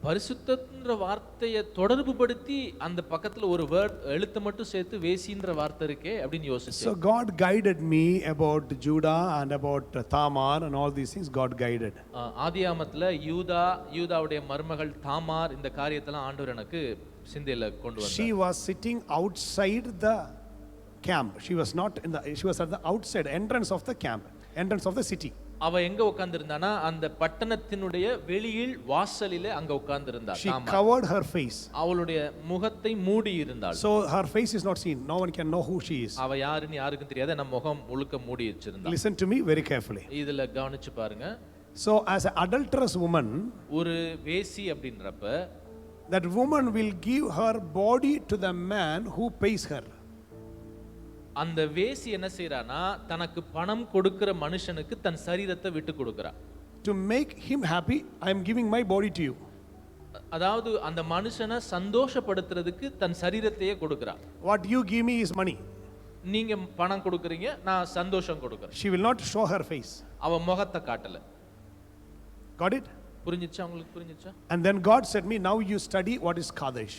பரிசுத்தன்ற வார்த்தையை தொடர்பு படுத்தி அந்த பக்கத்துல ஒரு வேர்ட் எழுத்து மட்டும் சேர்த்து வேசின்ற வார்த்தை இருக்கே அப்படின்னு So யோசிச்சேன். God guided me about Judah and about Tamar and all these things. God guided. ஆதியாமத்துல யூதாவுடைய மருமகள் தாமார் இந்த காரியத்தெல்லாம் ஆண்டவர் எனக்கு சிந்தையில கொண்டு வந்தார். She was sitting outside the camp. She was not in the. She was at the outside entrance of the camp, entrance of the city. அவ எங்க உட்கார்ந்திருந்தானா அந்த பட்டணத்தினுடைய வெளியில் வாசலிலே அங்க உட்கார்ந்திருந்தாள். She covered her face. அவளுடைய முகத்தை மூடி இருந்தாள். So her face is not seen. No one can know who she is. அவ யாருன்னு யாருக்கும் தெரியாது. நம்ம முகம் முழுக்க மூடி வச்சிருந்தாள். Listen to me very carefully. இதுல கவனிச்சு பாருங்க. So as an adulterous woman, ஒரு வேசி அப்படின்றப்ப that woman will give her body to the man who pays her. அந்த வேசி என்ன செய்றானா தனக்கு பணம் கொடுக்கிற மனுஷனுக்கு தன் சரீரத்தை விட்டு கொடுக்கிறா. To make him happy, I am giving my body to you. அதாவது அந்த மனுஷனை சந்தோஷப்படுத்துறதுக்கு தன் சரீரத்தையே கொடுக்கிறா. What you give me is money. நீங்க பணம் கொடுக்குறீங்க, நான் சந்தோஷம் கொடுக்குறேன். She will not show her face. அவ முகத்தை காட்டல. Got it? புரிஞ்சிச்சா? உங்களுக்கு புரிஞ்சிச்சா? And then God said me, now you study what is Kadesh.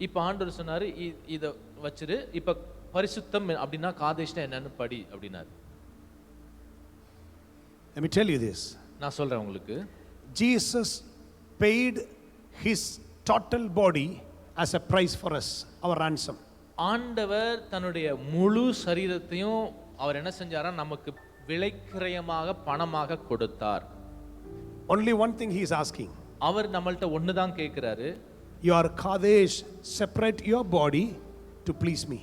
இப்ப ஆண்டவர் சொன்னாரு, இத வச்சிரு, இப்ப பரிசுத்தம் அப்படின்னா காதேஷ்னா என்னன்னு படி அப்படின்னாரு. Let me tell you this. நான் சொல்றேன் உங்களுக்கு, Jesus paid his total body as a price for us, our ransom. ஆண்டவர் தன்னுடைய முழு சரீரத்தையும் அவர் என்ன செஞ்சாரா நமக்கு விலைக்கிரயமாக பணமாக கொடுத்தார். Only one thing he is asking. அவர் நம்மள்ட்ட ஒண்ணுதான் கேட்கிறாரு, your Kadesh, separate your body to please me.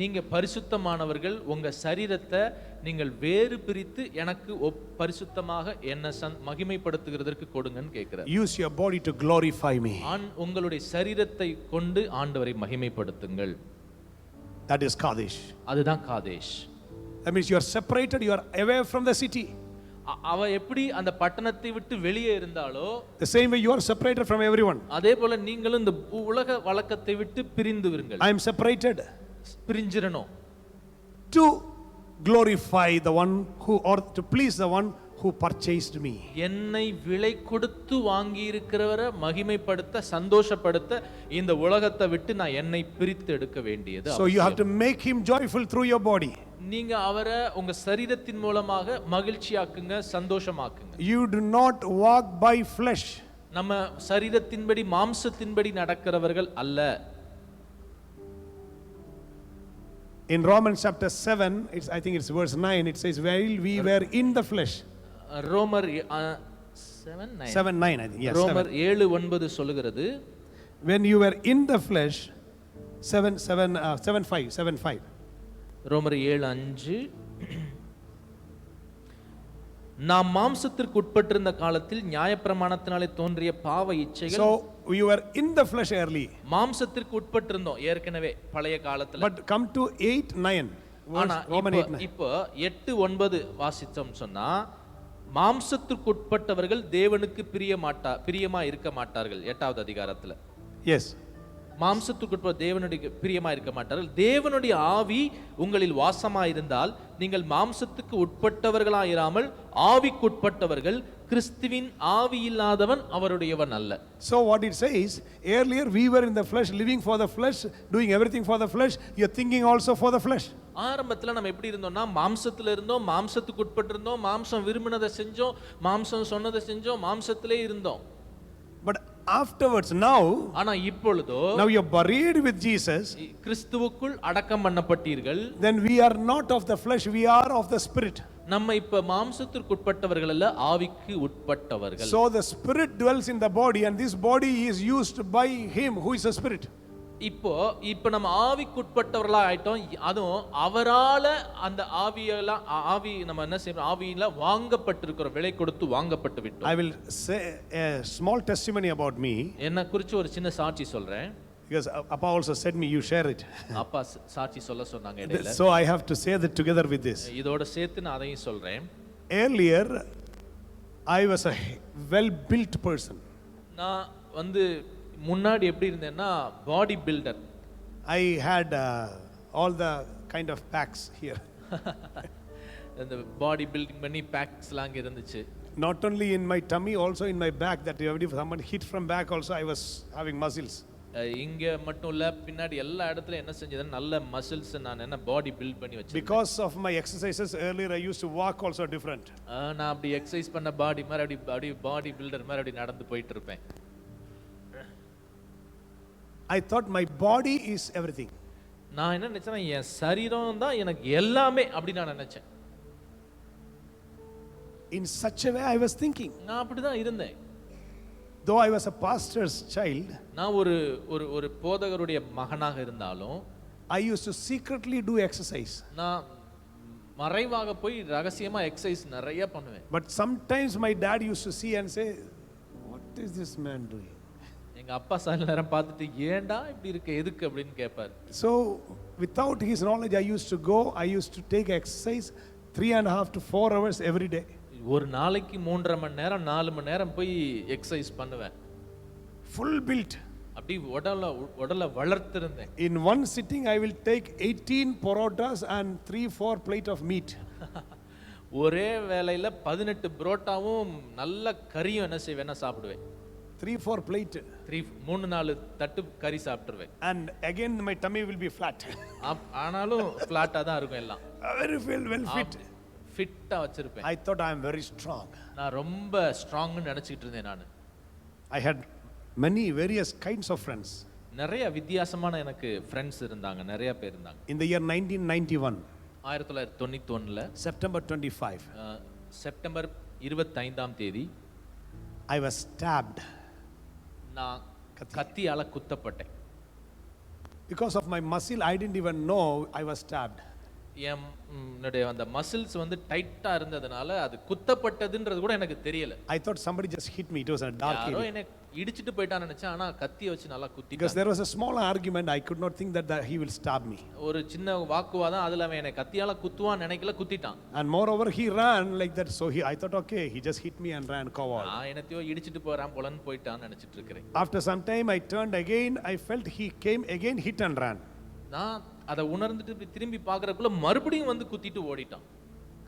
நீங்க பரிசுத்தமானவர்கள், உங்க சரீரத்தை நீங்கள் வேறு பிரித்து எனக்கு பரிசுத்தமாக என்ன மகிமைப்படுத்துகிறதற்கு கொடுங்கன்னு கேட்கிறார். Use your body to glorify me. உங்களுடைய சரீரத்தை கொண்டு ஆண்டவரை மகிமைப்படுத்துங்கள். That is Kadesh. அதுதான் காதேஷ். That means you are separated, you are away from the city. அவ எப்படி அந்த பட்டணத்தை விட்டு வெளியே இருந்தாலோ, the same way you are separated from everyone. அதே போல நீங்களும் இந்த உலக வழக்கத்தை விட்டு பிரிந்து விருங்கள். I am separated. பிரிஞ்சிரணும். To glorify the one who, or to please the one who purchased me. என்னை விலை கொடுத்து வாங்கி இருக்கிறவரை மகிமைப்படுத்த, சந்தோஷப்படுத்த இந்த உலகத்தை விட்டு நான் என்னை பிரித்து எடுக்க வேண்டியது. So you have to make him joyful through your body. நீங்க அவரை உங்க சரீரத்தின் மூலமாக மகிழ்ச்சியாக்குங்க, சந்தோஷமாக்குங்க. You do not walk by flesh. நம்ம சரீரத்தின்படி மாம்சத்தின்படி நடக்கிறவர்கள் அல்ல. In Romans chapter 7, I think it's verse 9, it says, while we were in the flesh. ரோமர் 7:9. 7:9 I think. Yes. ரோமர் 7:9 சொல்லுகிறது. When you were in the flesh, 7:5. ரோமர் 7:5. நாம் மாம்சத்திற்கு உட்பட்டிருந்த காலத்தில் நியாயப்பிரமாணத்தினாலே தோன்றிய பாவ இச்சைகள். So we were in the flesh early. மாம்சத்திற்கு உட்பட்டிருந்தோம் ஏற்கனவே பழைய காலத்துல. But come to 8:9. Roman 8:9. இப்போ 8:9 வாசித்தோம் சொன்னா, மாம்சத்திற்கு உட்பட்டவர்கள் தேவனுக்கு பிரியமா இருக்க மாட்டார்கள். 8வது அதிகாரத்துல. Yes. மாம்சத்துக்குட்பட்ட தேவனுடைய பிரியமா இருக்க மாட்டார்கள். தேவனுடைய ஆவி உங்களில் வாசமாயிருந்தால் நீங்கள் மாம்சத்துக்கு உட்பட்டவர்களாயிராமல் ஆவிக்குட்பட்டவர்கள். கிறிஸ்துவின் ஆவி இல்லாதவன் அவருடையவன் அல்ல. So what it says, earlier we were in the flesh, living for the flesh, doing everything for the flesh. You are thinking also for the flesh. ஆரம்பத்துல நம்ம எப்படி இருந்தோம்னா, மாம்சத்துல இருந்தோம், மாம்சத்துக்கு உட்பட்டிருந்தோம், மாம்சம் விரும்பினதை செஞ்சோம், மாம்சம் சொன்னதை செஞ்சோம், மாம்சத்திலே இருந்தோம். But afterwards, now, ஆனா இப்பொழுதோ, now you are buried with Jesus. கிறிஸ்துவுக்குள் அடக்கம் பண்ணப்பட்டீர்கள். Then we are not of the flesh, we are of the spirit. நம்ம இப்ப மாம்சத்திற்கு உட்பட்டவர்கள் அல்ல, ஆவிக்கு உட்பட்டவர்கள். So the spirit dwells in the body, and this body is used by him who is a spirit. இப்போ நம்ம ஆவிக்கு உட்பட்டவர்களா ஆயிட்டோம். அதுவும் அவரால அந்த ஆவி நம்ம என்ன செய்யணும், ஆவியில வாங்கப்பட்டிருக்கிறோம், விலை கொடுத்து வாங்கப்பட்டு விட்டோம். I will say a small testimony about me. என்ன குறித்து ஒரு சின்ன சாட்சி சொல்றேன். Because Appa also said me, you share it. அப்பா சாட்சி சொல்ல சொன்னாங்க இடையில. So I have to say that together with this. இதோட சேர்த்து நான் அதையும் சொல்றேன். Earlier, I was a well-built person. நான் வந்து முன்னாடி எப்படி இருந்தேன்னா, body builder. I had all the kind of packs here. அந்த பாடி பில்டிங் பண்ணி பேக்ஸ்லாம் அங்கே இருந்துச்சு. Not only in my tummy, also in my back, that if someone hit from back also, I was having muscles. இங்க மட்டும் இல்ல, பின்னாடி எல்லா இடத்துல என்ன செஞ்சதுன்னா நல்ல மசில்ஸ் நான் என்ன பாடி பில்ட் பண்ணி வச்சேன். Because of my exercises earlier, I used to walk also different. நான் அப்படி எக்ஸசைஸ் பண்ண பாடி மாதிரி அப்படி பாடி பில்டர் மாதிரி அப்படி நடந்து போயிட்டு இருப்பேன். I thought my body is everything. நான் என்ன நினைச்சேன்னா, என் சரீரம் தான் எனக்கு எல்லாமே அப்படி நான் நினைச்சேன். In such a way I was thinking. நான் அப்படிதான் இருந்தேன். Though I was a pastor's child, நான் ஒரு போதகருடைய மகனாக இருந்தாலும், I used to secretly do exercise. நான் மறைவாக போய் ரகசியமா எக்ஸசைஸ் நிறைய பண்ணுவேன். But sometimes my dad used to see and say, what is this man doing? எங்க அப்பா சில நேரம் பார்த்துட்டு, ஏன்டா இப்படி இருக்கு, எதுக்கு அப்படின்னு கேட்பார். So without his knowledge, I used to take exercise 3.5 to 4 hours every day. ஒரு நாளைக்கு 3.5 மணி நேரம் 4 மணி நேரம் போய் எக்ஸசைஸ் பண்ணுவேன். Full built. அப்படி உடலை வளர்த்திருந்தேன். In one sitting I will take 18 parotas and 3-4 plate of meat. ஒரே வேளையில 18 புரோட்டாவும் நல்ல கறியும் என்ன செய்வேன்னா சாப்பிடுவேன். 3-4 plate. 3-4 தட்டு கறி சாப்பிட்டுருவேன். And again my tummy will be flat. ஆனாலும் ஃபிளாட்டா தான் இருக்கும் எல்லாம். Very well fit. ஃபிட்டா வச்சிருப்பேன். I thought I am very strong. நான் ரொம்ப ஸ்ட்ராங்னு நினைச்சிட்டு இருந்தேன் நான். I had many various kinds of friends. நிறைய வித்தியாசமான எனக்கு ஃப்ரெண்ட்ஸ் இருந்தாங்க, நிறைய பேர் இருந்தாங்க. In the year 1991, 1991ல September 25, செப்டம்பர் 25ஆம் தேதி I was stabbed. நான் கத்தியால குத்தப்பட்டேன். Because of my muscle, I didn't even know I was stabbed. என்னுடைய அந்த மசில்ஸ் வந்து டைட்டா இருந்ததுனால அது குத்தப்பட்டதுன்றது கூட எனக்கு தெரியல. I thought somebody just hit me. It was a dark யாரோ area. என்ன இடிச்சிட்டு போயிட்டான்னு நினைச்சேன். ஆனா கத்திய வச்சு நல்லா Because குத்திட்டான். there was a small argument, I could not think that he will stab me. ஒரு சின்ன வாக்குவாதம், அதுல அவன் என்னை கத்தியால குத்துவான்னு நினைக்கல, குத்திட்டான். And moreover, he ran like that. So I thought, okay, he just hit me and ran coward. நான் என்னத்தையோ இடிச்சிட்டு போறான் போலன்னு போயிட்டான்னு நினைச்சிட்டு இருக்கிறேன். After some time, I turned again. I felt he came again, hit and ran. நான் அதை உணர்ந்துட்டு இப்படி திரும்பி பார்க்கறதுக்குள்ள மறுபடியும் வந்து குத்திட்டு ஓடிட்டான்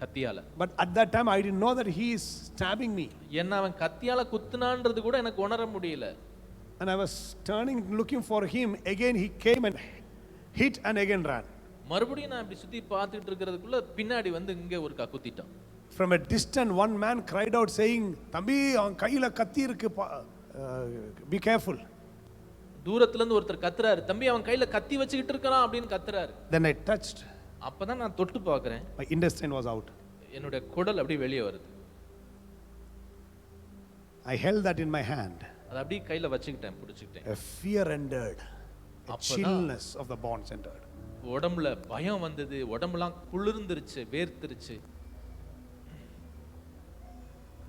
கத்தியால. But at that time, I didn't know that he is stabbing me. என்ன அவன் கத்தியால குத்துனான்றது கூட எனக்கு உணர முடியல. And I was turning, looking for him. Again, he came and hit and again ran. மறுபடியும் நான் இப்படி சுத்தி பார்த்துட்டு இருக்கிறதுக்குள்ள பின்னாடி வந்து இங்க ஒரு குத்திட்டான். From a distance, one man cried out saying, "Thambi, அவன் கையில கத்தி இருக்கு, be careful." தூரத்துல இருந்து ஒருத்தர் கத்துறாரு, தம்பி அவன் கையில கத்தி வச்சுக்கிட்டு இருக்கான் அப்படின்னு கத்துறாரு. Then I touched. அப்பதான் நான் தொட்டு பார்க்கறேன். My intestine was out. என்னோட குடல் அப்படியே வெளியே வருது. I held that in my hand. அதை அப்படியே கையில வச்சுக்கிட்டேன், பிடிச்சிக்கிட்டேன். A fear entered. A chillness of the bones entered. உடம்புல பயம் வந்தது, உடம்பெல்லாம் குளிர்ந்துருச்சு, வேர்த்துருச்சு.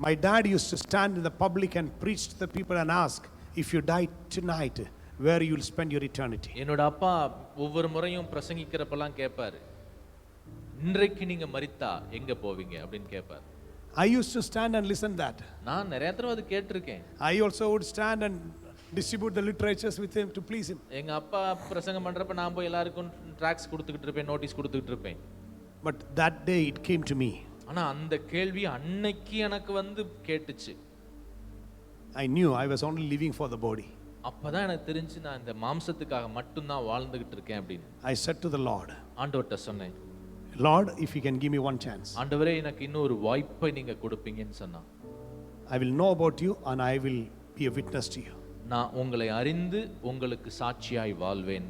My dad used to stand in the public and preach to the people and ask, if you die tonight, where you will spend your eternity. என்னோட அப்பா ஒவ்வொரு முறையும் பிரசங்கிக்கிறப்பெல்லாம் கேட்பாரு, இன்றைக்கு நீங்க மரித்தா எங்க போவீங்க அப்படின்னு கேட்பாரு. I used to stand and listen that. நான் நிறைய தடவை அது கேட்டிருக்கேன். I also would stand and distribute the literatures with him to please him. எங்க அப்பா பிரசங்கம் பண்றப்ப நான் போய் எல்லாருக்கும் ட்ராக்ஸ் கொடுத்துக்கிட்டு இருப்பேன், நோட்டீஸ் கொடுத்துக்கிட்டு இருப்பேன். But that day it came to me. ஆனா அந்த கேள்வி அன்னைக்கு எனக்கு வந்து கேட்டுச்சு. I knew I was only living for the body. அப்பதான் எனக்கு தெரிஞ்சு நான் இந்த மாம்சத்துக்காக மட்டும்தான் வாழ்ந்துகிட்டு இருக்கேன் அப்படின்னு. I said to the Lord, ஆண்டவர்ட்ட சொன்னேன், Lord, if you can give me one chance, ஆண்டவரே எனக்கு இன்னொரு வாய்ப்பை நீங்க கொடுப்பீங்கன்னு சொன்னா, I will know about you and I will be a witness to you. நான் உங்களை அறிந்து உங்களுக்கு சாட்சியாய் வாழ்வேன்.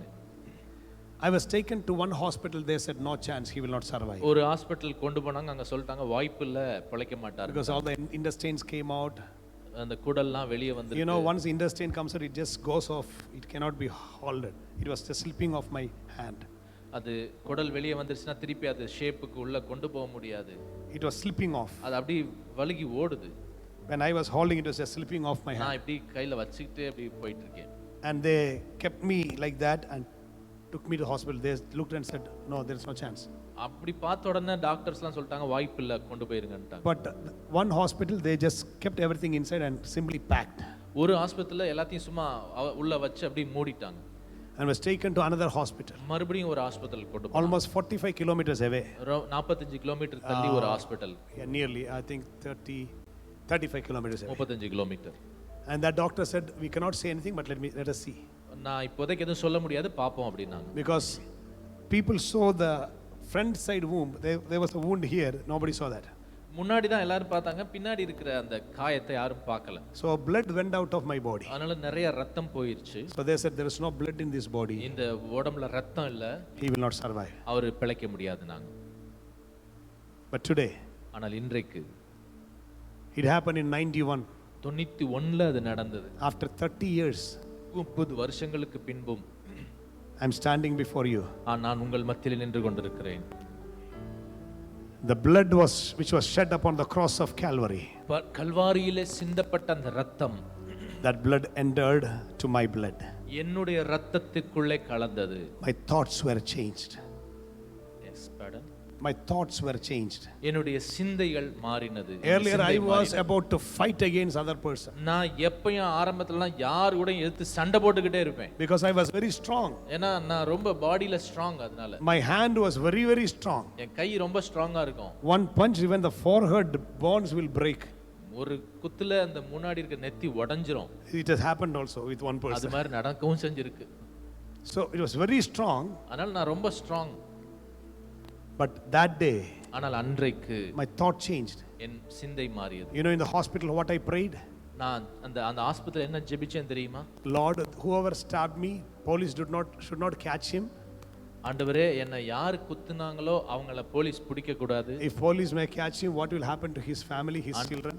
I was taken to one hospital. They said no chance, he will not survive. ஒரு ஹாஸ்பிடல் கொண்டு போனாங்க, அங்க சொல்லிட்டாங்க வாய்ப்பு இல்ல, பிழைக்க மாட்டாரு. Because all the intestines came out. அந்த குடல்லாம் வெளியே வந்து, You know, once intestine comes out, it just goes off. It cannot be hauled. It was just slipping off my hand. அது குடல் வெளியே வந்துருச்சுன்னா திருப்பி அது ஷேப்புக்கு உள்ள கொண்டு போக முடியாது. It was slipping off. அது அப்படியே வழுகி ஓடுது. When I was holding it, was just slipping off my நான் hand. இப்படி கையில வச்சுக்கிட்டே அப்படி போயிட்டு இருக்கேன். And they kept me like that and took me to hospital. They looked and said, no, there is no chance. அப்படி பார்த்த உடனே டாக்டர்ஸ்லாம் சொல்லிட்டாங்க வாய்ப்பு இல்ல, கொண்டு போயிருங்கன்ட்டாங்க. But one hospital, they just kept everything inside and simply packed. ஒரு ஹாஸ்பிடல்ல எல்லாத்தையும் சும்மா உள்ள வச்சு அப்படியே மூடிட்டாங்க. And was taken to another hospital. மறுபடியும் ஒரு ஹாஸ்பிடல் கொண்டு போனாங்க. Almost 45 kilometers away. 45 கிலோமீட்டர் தள்ளி ஒரு hospital. Yeah, nearly, I think 35 kilometers away. 35 kilometre. And that doctor said, we cannot say anything, but let us see. நான் இப்போதைக்கு எதுவும் சொல்ல முடியாது, பாப்போம் அப்படின்னாங்க. Because people saw the front side wound. There was a wound here. Nobody saw that. முன்னாடி தான் எல்லாரும் பார்த்தாங்க, பின்னாடி இருக்கிற அந்த காயத்தை யாரும் பார்க்கல. So blood went out of my body. அதனால நிறைய ரத்தம் போயிருச்சு. So they said there is no blood in this body. இந்த உடம்புல ரத்தம் இல்ல, He will not survive. அவர் பிழைக்க முடியாது நாங்க. But today, ஆனால் இன்றைக்கு it happened in 91. 91ல அது நடந்தது. After 30 years, 30 வருஷங்களுக்கு பின்பும் I'm standing before you. நான் உங்கள் மத்தியில் நின்று கொண்டிருக்கிறேன். The blood which was shed upon the cross of Calvary. கல்வாரியிலே சிந்தப்பட்ட அந்த ரத்தம், That blood entered to my blood. என்னுடைய ரத்தத்துக்குள்ளே கலந்தது. My thoughts were changed. Yes, pardon. My thoughts were changed. என்னுடைய சிந்தைகள் மாறினது. Earlier I was about to fight against other person. நான் எப்பயும் ஆரம்பத்துலலாம் யார் கூட எதிர்த்து சண்டை போட்டுக்கிட்டே இருப்பேன். Because I was very strong. ஏன்னா நான் ரொம்ப பாடியில ஸ்ட்ராங், அதனால My hand was very, very strong. என் கை ரொம்ப ஸ்ட்ராங்கா இருக்கும். One punch, even the forehead bones will break. ஒரு குத்துல அந்த முன்னாடி இருக்க நெத்தி உடைஞ்சிரும். It has happened also with one அது person. மாதிரி நடக்கவும் செஞ்சிருக்கு. So it was very strong. அதனால நான் ரொம்ப ஸ்ட்ராங். But that day, ஆனால் அன்றைக்கு my thought changed. என் சிந்தை மாறியது. You know, in the hospital, what I prayed? நான் அந்த ஆஸ்பத்திரியில் என்ன ஜெபிச்சேன் தெரியுமா? Lord, whoever stabbed me, police should not catch him. ஆண்டவரே, என்னை யார் குத்துனாங்களோ அவங்கள போலீஸ் பிடிக்க கூடாது. If police may catch him, what will happen to his family, his children?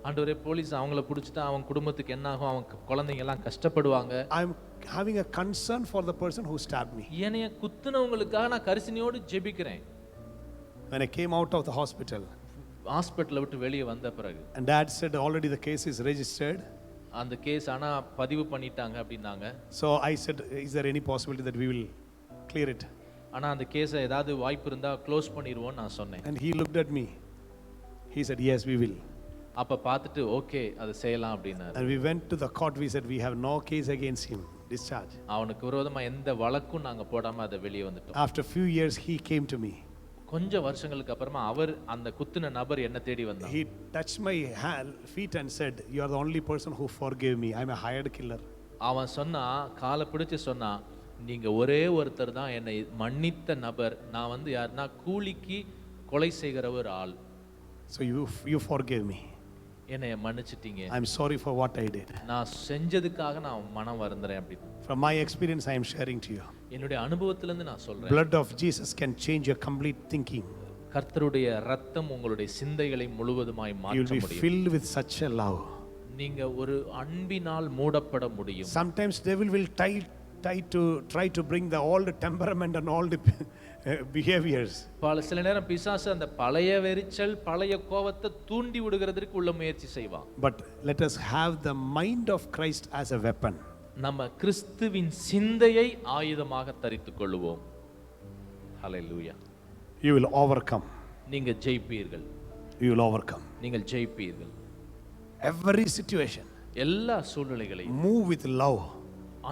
ஆண்டவரே போலீஸ் அவங்கள பிடிச்சிட்டா அவன் குடும்பத்துக்கு என்ன ஆகும், அவன் குழந்தைங்க எல்லாம் கஷ்டப்படுவாங்க. I'm having a concern for the person who stabbed me. என்னைய குத்துனவங்களுக்காக நான் கரிசனையோடு ஜெபிக்கிறேன். When I came out of the hospital, ஹாஸ்பிட்டலை விட்டு வெளியே வந்த பிறகு and dad said already the case is registered. அந்த கேஸ் ஆனா பதிவு பண்ணிட்டாங்க அப்படின்னாங்க. So I said, is there any possibility that we will clear it? ஆனா அந்த கேஸை ஏதாவது வாய்ப்பு இருந்தா க்ளோஸ் பண்ணிடுவோம்னு நான் சொன்னேன். And he looked at me. He said, yes, we will. அப்ப பார்த்துட்டு ஓகே அதை செய்யலாம் அப்படின்னாரு. And we went to the court. We said, we have no case against him. Discharge. அவனுக்கு விரோதமா எந்த வழக்கும் நாங்க போடாம அதை வெளியே வந்துட்டோம். After a few years, he came to me. கொஞ்ச வருஷங்களுக்கு அப்புறமா அவர் அந்த குத்துன நபர் என்ன தேடி வந்தார். He touched my feet and said, you are the only person who forgave me. I'm a hired killer. அவன் சொன்னா, காலை பிடிச்சு சொன்னா, நீங்க ஒரே ஒருத்தர் தான் என்னை மன்னித்த நபர். நான் வந்து யாருன்னா கூலிக்கு கொலை செய்கிற ஒரு ஆள். So you forgave me. என்னை மன்னிச்சிட்டீங்க. I'm sorry for what I did. நான் செஞ்சதுக்காக நான் மனம் வருந்துறேன் அப்படின்னு. From my experience, I am sharing to you. என்னுடைய அனுபவத்திலிருந்து நான் சொல்றேன். Blood of Jesus can change your complete thinking. கர்த்தருடைய ரத்தம் உங்களுடைய சிந்தைகளை முழுவதுமாய் You மாற்ற will be முடியும். filled with such a love. நீங்க ஒரு அன்பினால் மூடப்பட முடியும். Sometimes devil will try to bring all the temperament and all the behaviors. சில நேரம் பிசாசு அந்த பழைய வெறிச்சல் பழைய கோபத்தை தூண்டி விடுகிறதுக்கு உள்ள முயற்சி செய்வான். But let us have the mind of Christ as a weapon. நம்ம கிறிஸ்துவின் சிந்தையை ஆயுதமாக தரித்துக் கொள்வோம். ஹல்லேலூயா. You will overcome. நீங்க ஜெயிப்பீர்கள். You will overcome. நீங்கள் ஜெயிப்பீர்கள். Every situation. எல்லா சூழ்நிலைகளையும் Move with love.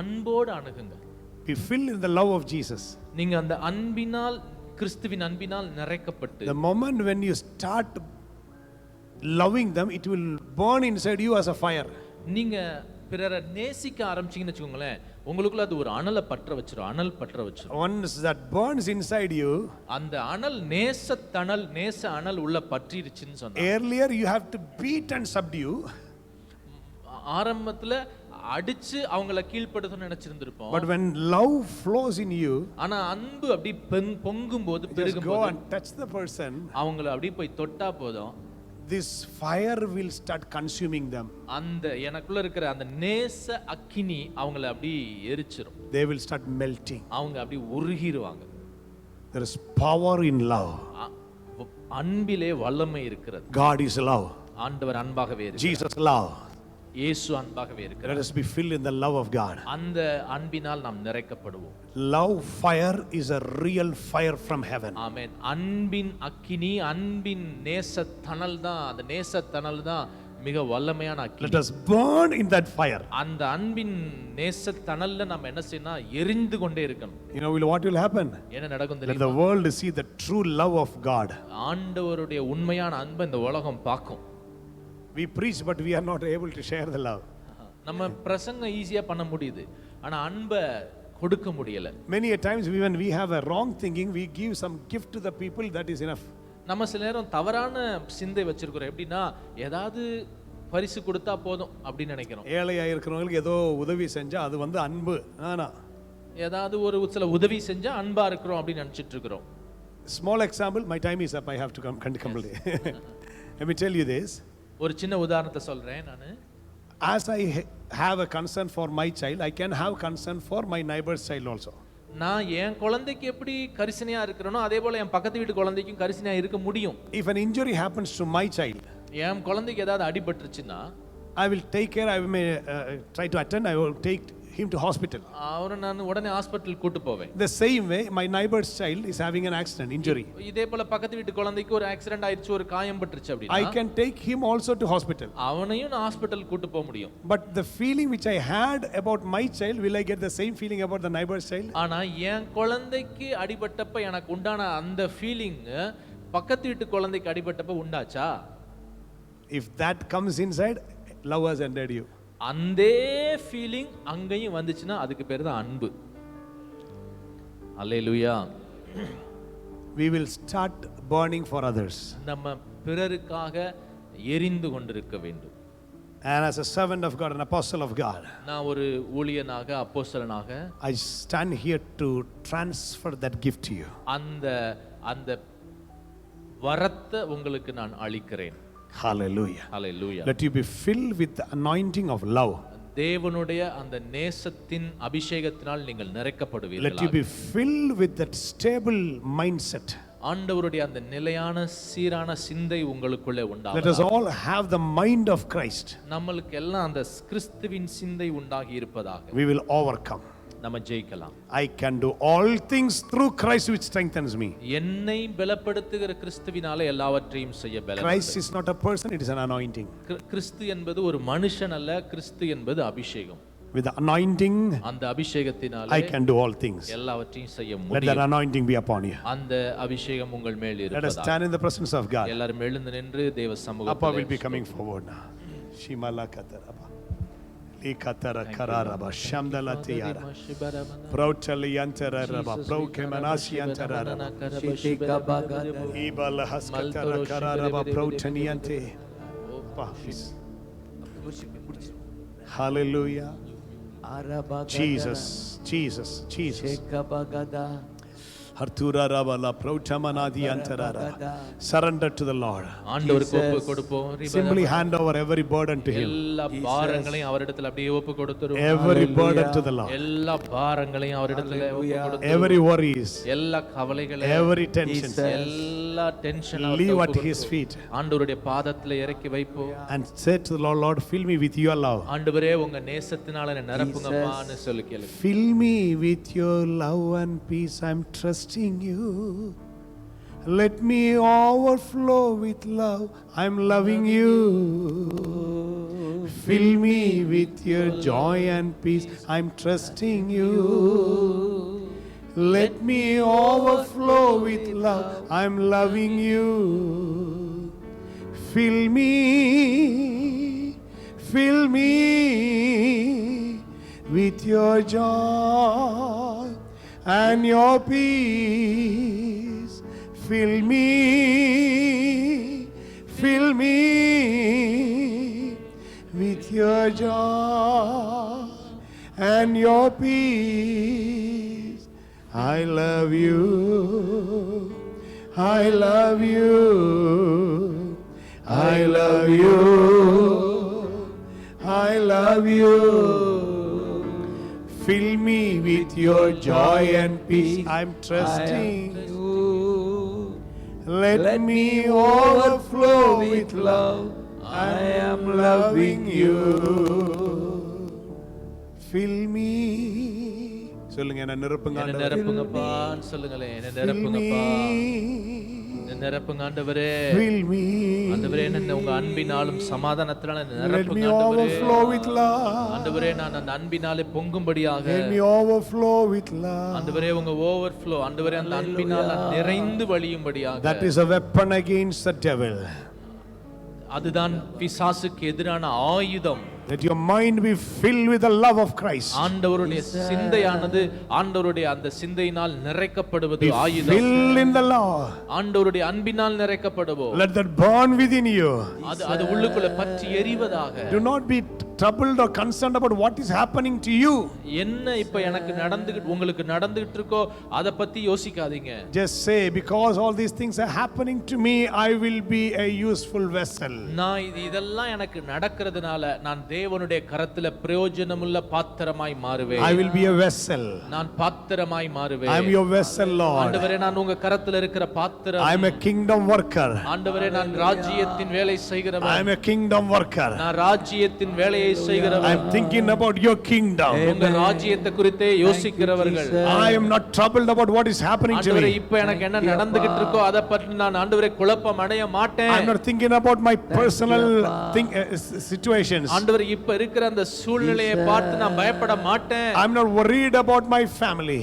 அன்போடு அணுகுங்க. Be filled in the love of Jesus. நீங்க அந்த அன்பினால் கிறிஸ்துவின் அன்பினால் நிறைக்கப்பட்டு The moment when you start loving them, it will burn inside you as a fire. நீங்க பிறரை நேசிக்க ஆரம்பிச்சீங்கன்னு வெச்சுக்கோங்களேன், உங்களுக்குள்ள அது ஒரு அனலை பற்ற வச்சிரும். அனல் பற்ற வச்சிரும். Once that burns inside you, அந்த அனல் நேச அனல் உள்ள பற்றிருச்சுன்னு சொன்னா, earlier you have to beat and subdue. ஆரம்பத்துல அடிச்சு அவங்கள கீழ்ப்படுத்தணும்னு நினைச்சிருந்திருப்போம். But when love flows in you, ஆனா அன்பு அப்படி பொங்கும்போது just பெருகும்போது go and touch the person. அவங்கள அப்படி போய் தொட்டா போதும், This fire will start consuming them. அந்த எனக்குள்ள இருக்கிற அந்த நேச அக்கினி அவங்கள அப்படி எரிச்சிரும். They will start melting. அவங்க அப்படி உருகிடுவாங்க. There is power in love. அன்பிலே வல்லமை இருக்கிறது. God is love. ஆண்டவர் அன்பாகவே இருக்கிறார். Jesus love. இயேசு அன்பாகவே இருக்கிறார். Let us be filled in the love of God. அந்த அன்பினால் நாம் நிறைக்கப்படுவோம். Love fire is a real fire from heaven. ஆமென். அன்பின் அக்கினி, அன்பின் நேசத்தணல் தான், அந்த நேசத்தணல் தான் மிக வல்லமையான அக்கினி. Let us burn in that fire. அந்த அன்பின் நேசத்தணல்ல நம்ம என்ன செய்யணும்? எரிந்து கொண்டே இருக்கணும். You know what will happen? என்ன நடக்கும் Let தெரியுமா? the world see the true love of God. ஆண்டவருடைய உண்மையான அன்பை இந்த உலகம் பார்க்கும். We preach, but we are not able to share the love. நம்ம பிரசங்கம் ஈஸியா பண்ண முடியுது, ஆனா அன்பை கொடுக்க முடியல. Many a times when we have a wrong thinking, we give some gift to the people, that is enough. நம்ம சில நேரம் தவறான சிந்தை வச்சிருக்கிறோம். எப்படின்னா ஏதாவது பரிசு கொடுத்தா போதும் அப்படின்னு நினைக்கிறோம். ஏழையா இருக்கிறவங்களுக்கு ஏதோ உதவி செஞ்சா அது அன்பு. ஆனா ஏதாவது ஒரு சில உதவி செஞ்சா அன்பா இருக்கிறோம் அப்படின்னு நினைச்சிட்டு இருக்கிறோம். Small example, my time is up, I have to come. Let me tell you this. ஒரு சின்ன உதாரணத்தை சொல்றேன் நானு. As I have a concern for my child, I can have concern for my neighbor's child also. நான் என் குழந்தைக்கு எப்படி கரிசனையா இருக்கிறேனோ அதே போல என் பக்கத்து வீட்டு குழந்தைக்கும் கரிசனையா இருக்க முடியும். If an injury happens to my child, என் குழந்தைக்கு ஏதாவது அடிபட்டுருச்சுன்னா I will take care. I may try to attend. I will take him to hospital. அவரை நான் உடனே ஹாஸ்பிட்டல் கூட்டி போவேன். The same way, my neighbor's child is having an accident, injury. இதே போல பக்கத்து வீட்டு குழந்தைக்கு ஒரு ஆக்சிடென்ட் ஆயிருச்சு, ஒரு காயம் பட்டுருச்சு அப்படினா I can take him also to hospital. அவனையும் நான் ஹாஸ்பிட்டல் கூட்டி போக முடியும். But the feeling which I had about my child, will I get the same feeling about the neighbor's child? ஆனா என் குழந்தைக்கு அடிபட்டப்ப எனக்கு உண்டான அந்த ஃபீலிங் பக்கத்து வீட்டு குழந்தைக்கு அடிபட்டப்ப உண்டாச்சா? If that comes inside, love has entered you. அந்த ஃபீலிங் அங்கேயும் வந்துச்சுன்னா அதுக்கு பேர் தான் அன்பு. அல்லேலூயா. We will start burning for others. நம்ம பிறருக்காக எரிந்து கொண்டிருக்க வேண்டும். And as a servant of God, an apostle of God, நான் ஒரு ஊழியனாக அப்போஸ்தலனாக I stand here to transfer that gift to you. அந்த வரத்தை உங்களுக்கு நான் அளிக்கிறேன். Hallelujah. Hallelujah. Let you be filled with the anointing of love. தேவனுடைய அந்த நேசத்தின் அபிஷேகத்தினால் நீங்கள் Let you நிறைக்கப்படுவீர்கள். be filled with that stable mindset. ஆண்டவருடைய அந்த நிலையான சீரான சிந்தை உங்களுக்குள்ளே Let உண்டாகும். us all have the mind of Christ. நம்மளுக்கு எல்லாம் அந்த கிறிஸ்துவின் சிந்தை உண்டாகி இருப்பதாக We will overcome. நம்ம ஜெயிக்கலாம். I can do all things through Christ which strengthens me. என்னை பலப்படுத்துகிற கிறிஸ்துவினாலே எல்லாவற்றையும் செய்ய பலன். Christ is not a person, it is an anointing. கிறிஸ்து என்பது ஒரு மனுஷன் அல்ல, கிறிஸ்து என்பது அபிஷேகம். With the anointing, அந்த அபிஷேகத்தினாலே I can do all things. எல்லாவற்றையும் செய்ய Let that முடியும். anointing be upon you. அந்த அபிஷேகம் உங்கள் மேல் Let us இருப்பதாக. stand in the presence of God. எல்லாரும் எழுந்து நின்று தேவ Appa will சமூகத்தில் be coming forward now. Shimala kataraba. Likatara kararaba. Shamdala tiyara. Protali yantararaba. Prokemanasi yantararaba. Ibala haskatara kararaba. Protaniante. Hallelujah. Jesus, Jesus, Jesus. Hartura rabala protamanadi antarara. Surrender to the Lord. ஆண்டவருக்கு ஒப்பு கொடுப்போம். Simply hand over every burden to Him. எல்லா பாரங்களையும் அவரிடத்தில் அப்படியே ஒப்பு கொடுத்துருவோம். Every burden to the Lord. எல்லா பாரங்களையும் அவரிடத்தில் ஒப்பு கொடுத்துருவோம். Every worries, எல்லா கவலைகளையும், every tension, எல்லா tension leave at His feet ஆண்டவருடைய பாதத்துல இறக்கி வைப்போம். and say to the Lord, Lord, fill me with your love. ஆண்டவரே உங்க நேசத்தினால என்னை நிரப்புங்கப்பான்னு சொல்லி கேளுங்க. Fill me with your love and peace. I'm trusting you. Let me overflow with love. I'm loving you. Fill me with your joy and peace. I'm trusting you. Let me overflow with love. I'm loving you. Fill me with your joy and your peace. Fill me with your joy and your peace. I love you. I love you. I love you. I love you. Fill me with your joy and peace. I'm trusting you. Let me overflow with love. I am loving you. Fill me. சொல்லுங்க என்ன நிரப்புங்க என்னை ஆண்டவரே. நிரப்புங்கப்பான்னு சொல்லுங்களேன். என்னை Fill நிரப்புங்கப்பா. me. என்னை நிரப்புங்க ஆண்டவரே. Fill me. ஆண்டவரே என்ன உங்க அன்பினாலும் சமாதானத்தினால என்னை Let me நிரப்புங்க ஆண்டவரே. overflow with love. ஆண்டவரே நான் அந்த அன்பினாலே பொங்கும்படியாக. Let me overflow with love. ஆண்டவரே உங்க ஓவர்ஃப்ளோ ஆண்டவரே அந்த அன்பினால் நான் நிறைந்து வழியும்படியாக. That is a weapon against the devil. அதுதான் பிசாசுக்கு எதிரான ஆயுதம். Let your mind be filled with the love of Christ. ஆண்டவருடைய சிந்தையானது ஆண்டவருடைய அந்த சிந்தையினால் நிறைக்கப்படுவது ஆயுதம். Filled in the love. ஆண்டவருடைய அன்பினால் நிறைக்கப்படுவோம். Let that burn within you. அது உள்ளுக்குள்ள பற்றி எரிவதாக. Do not be troubled or concerned about what is happening to you. என்ன இப்ப எனக்கு உங்களுக்கு நடந்துகிட்டு இருக்கோ அத பத்தி யோசிக்காதீங்க. Just say, because all these things are happening to me, I will be a useful vessel. நான் இதெல்லாம் எனக்கு நடக்கிறதுனால நான் தேவனுடைய கரத்துல பிரயோஜனமுள்ள பாத்திரமாய் மாறுவேன். I will be a vessel. நான் பாத்திரமாய் மாறுவேன். I am your vessel, Lord. ஆண்டவரே நான் உங்க கரத்துல இருக்கிற பாத்திரம். I am a kingdom worker. ஆண்டவரே நான் ராஜ்யத்தின் வேலை செய்கிறவன். I am a kingdom worker. நான் ராஜ்யத்தின் வேலையை செய்கிறவன். I am thinking about your kingdom. உங்க ராஜ்யத்தை குறித்தே யோசிக்கிறவர்கள். I am not troubled about what is happening to ஆண்டவரே me. இப்போ எனக்கு என்ன நடந்துகிட்டு இருக்கோ அத பத்தி நான் ஆண்டவரே குழப்பம் அடைய மாட்டேன். I am not thinking about my personal situations. ஆண்டவரே இப்ப இருக்கிற அந்த சூழ்நிலையை பார்த்து நான் பயப்பட மாட்டேன். I am not worried about my family.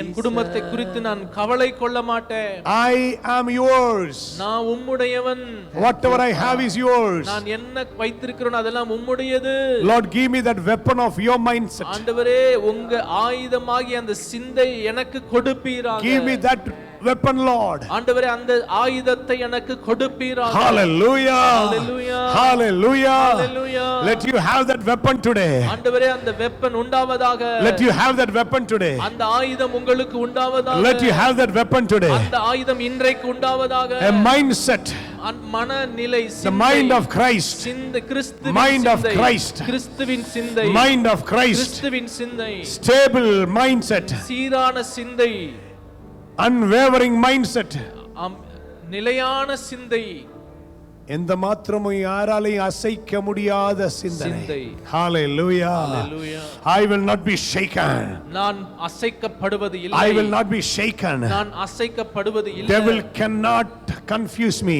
என் குடும்பத்தை குறித்து நான் கவலை கொள்ள மாட்டேன். I am yours. நான் உம்முடையவன். Whatever I have is yours. நான் என்ன வைத்திருக்கிறேனோ அதெல்லாம் உம்முடையது. Lord, give me that weapon of your mindset. ஆண்டவரே உங்க ஆயுதமாகிய அந்த சிந்தை எனக்கு கொடுப்பீராக. Give me that weapon, Lord. ஆண்டவரே அந்த ஆயுதத்தை எனக்கு கொடுப்பீராக. Hallelujah. Hallelujah. Hallelujah. Hallelujah. Let you have that weapon today. ஆண்டவரே அந்த வெப்பன் உண்டாவதாக. Let you have that weapon today. அந்த ஆயுதம் உங்களுக்கு உண்டாவதாக. Let you have that weapon today. அந்த ஆயுதம் இன்றைக்கு உண்டாவதாக. A mindset மனநிலை The mind of Christ. சிந்தை கிறிஸ்துவின் Mind of சிந்தை. Christ. கிறிஸ்துவின் சிந்தை Mind of Christ. கிறிஸ்துவின் சிந்தை Stable mindset. சீரான சிந்தை Unwavering mindset. நிலையான சிந்தை எந்த மாத்திரமும் யாராலையும் அசைக்க முடியாத சிந்தனை. சிந்தை. Hallelujah. Hallelujah. I will not be shaken. நான் அசைக்கப்படுவது இல்லை. I will not be shaken. நான் அசைக்கப்படுவது இல்லை. Devil cannot confuse me.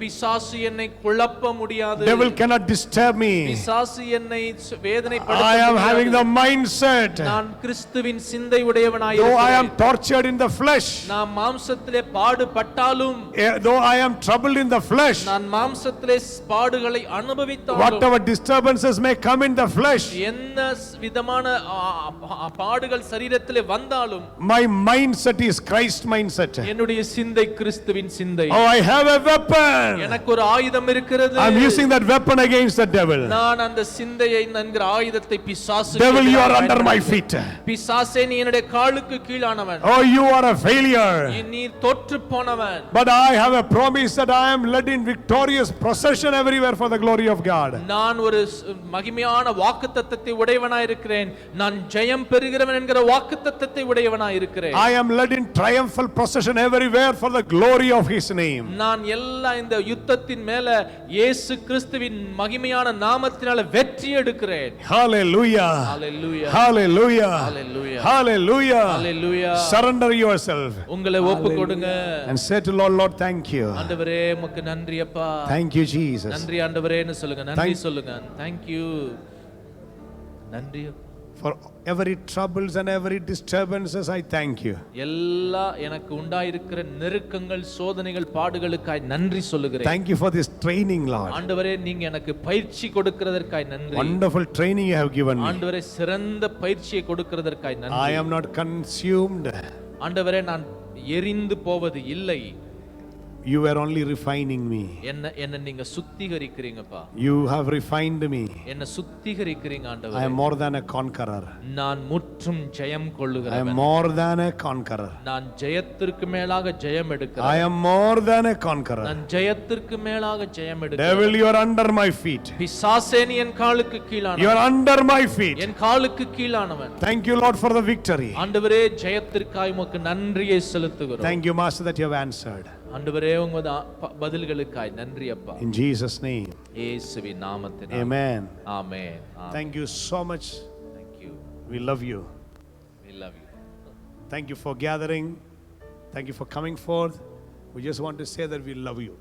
பிசாசு என்னை குழப்ப முடியாது. Devil cannot disturb me. பிசாசு என்னை வேதனைப்படுத்த I am முடியாது. having the mindset. நான் கிறிஸ்துவின் சிந்தை உடையவனாய் Though I am இருக்கிறேன். tortured in the flesh. நான் மாம்சத்திலே பாடுபட்டாலும் Though I am troubled in the flesh. நான் மாம்சத்திலே பாடுகளை அனுபவித்தாலும் Whatever disturbances may come in the flesh. என்ன விதமான பாடுகள் சரீரத்திலே வந்தாலும் My mindset is Christ mindset. என்னுடைய சிந்தை கிறிஸ்துவின் சிந்தை. Oh, I have a weapon. எனக்கு ஒரு ஆயுதம் இருக்கிறது. I'm using that weapon against the devil. நான் அந்த சிந்தையை என்கிற ஆயுதத்தை பிசாசுக்கு Devil, you are எதிராக under my feet. பிசாசே நீ என்னுடைய காலுக்கு கீழானவன். Oh, you are a failure. நீ தோற்று போனவன். But I have a promise that I am led in victorious procession everywhere for the glory of God. நான் ஒரு மகிமையான வாக்குத்தத்தத்தை உடையவனாய் இருக்கிறேன். நான் ஜெயம் பெறுகிறவன் என்கிற வாக்குத்தத்தத்தை உடையவனாய் இருக்கிறேன். I am led in triumphal procession everywhere for the glory of his name. நான் எல்லா இந்த யுத்தத்தின் மேல இயேசு கிறிஸ்துவின் மகிமையான நாமத்தினால வெற்றி எடுக்கிறேன். Hallelujah. Hallelujah. Hallelujah. Hallelujah. Hallelujah. Hallelujah. Surrender yourself உங்களை ஒப்புக்கொடுங்க. and say to Lord, Lord, thank you. ஆண்டவரே உமக்கு நன்றி அப்பா. Thank you, Jesus. நன்றி ஆண்டவரேன்னு சொல்லுங்க. நன்றி சொல்லுங்க. Thank you. நன்றி For every troubles and every disturbances, I thank you. எல்லா எனக்கு உண்டாயிருக்கிற நெருக்கங்கள் சோதனைகள் பாடுகளுக்காய் நன்றி சொல்லுகிறேன். Thank you for this training, Lord. ஆண்டவரே நீங்க எனக்கு பயிற்சி கொடுக்கிறதற்காய் நன்றி. Wonderful training you have given me. ஆண்டவரே சிறந்த பயிற்சியை கொடுக்கிறதற்காய் நன்றி. I am not consumed. ஆண்டவரே நான் எரிந்து போவது இல்லை. You were only refining me. என்ன நீங்க சுத்திகரிக்கிறீங்கப்பா. You have refined me. என்ன சுத்திகரிக்கிறீங்க I ஆண்டவரே. am more than a conqueror. நான் முற்றும் ஜெயம் I am கொள்ளுகிறவன். more than a conqueror. நான் ஜெயத்திற்கு மேலாக ஜெயம் I எடுக்கிறேன். am more than a conqueror. நான் ஜெயத்திற்கு மேலாக ஜெயம் எடுக்கிறேன். Devil, you are under my feet. பிசாசே நீ என் காலுக்கு கீழானவன். You are under my feet. என் காலுக்கு கீழானவன். Thank you, Lord, for the victory. ஆண்டவரே ஜெயத்திற்காய் உமக்கு நன்றியை செலுத்துகிறோம். Thank you, Master, that you have answered. ஆண்டவரே உமது பதில்களுக்காய் நன்றி அப்பா. In Jesus' name. இயேசுவின் நாமத்தினாலே. Amen. Amen. Thank you so much. Thank you. We love you. We love you. Thank you for gathering. Thank you for coming forth. We just want to say that we love you.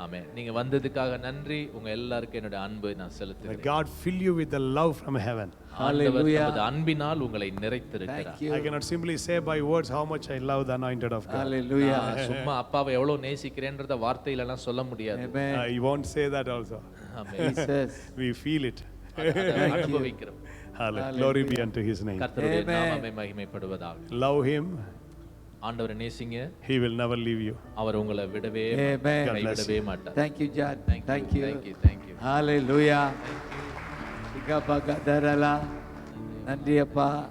ஆமென். நீங்க வந்ததுக்காக நன்றி. உங்க எல்லாருக்கும் என்னோட அன்பை நான் May செலுத்துகிறேன். God fill you with the love from heaven. ஆண்டவர் Hallelujah. தமது அன்பினால் உங்களை நிறைத்திருக்கிறார். Thank you. I cannot simply say by words how much I love the anointed of God. Hallelujah. நான் சும்மா அப்பாவை எவ்வளவு நேசிக்கிறேன்றத வார்த்தையில எல்லாம் சொல்ல முடியாது. Amen. I won't say that also. Amen. Jesus. We feel it. அதை அனுபவிக்கிறோம். Hallelujah. Glory be unto his name. கர்த்தருடைய Amen. நாமமே மகிமைப்படுவதாக. Love him. ஆண்டவரை நேசிங்க. He will never leave you. அவர் உங்களை விடவே Amen. கைவிடவே மாட்டார். Thank you, John. Thank you. Thank you. Thank you. Hallelujah. Ika pagadarala. நன்றி அப்பா.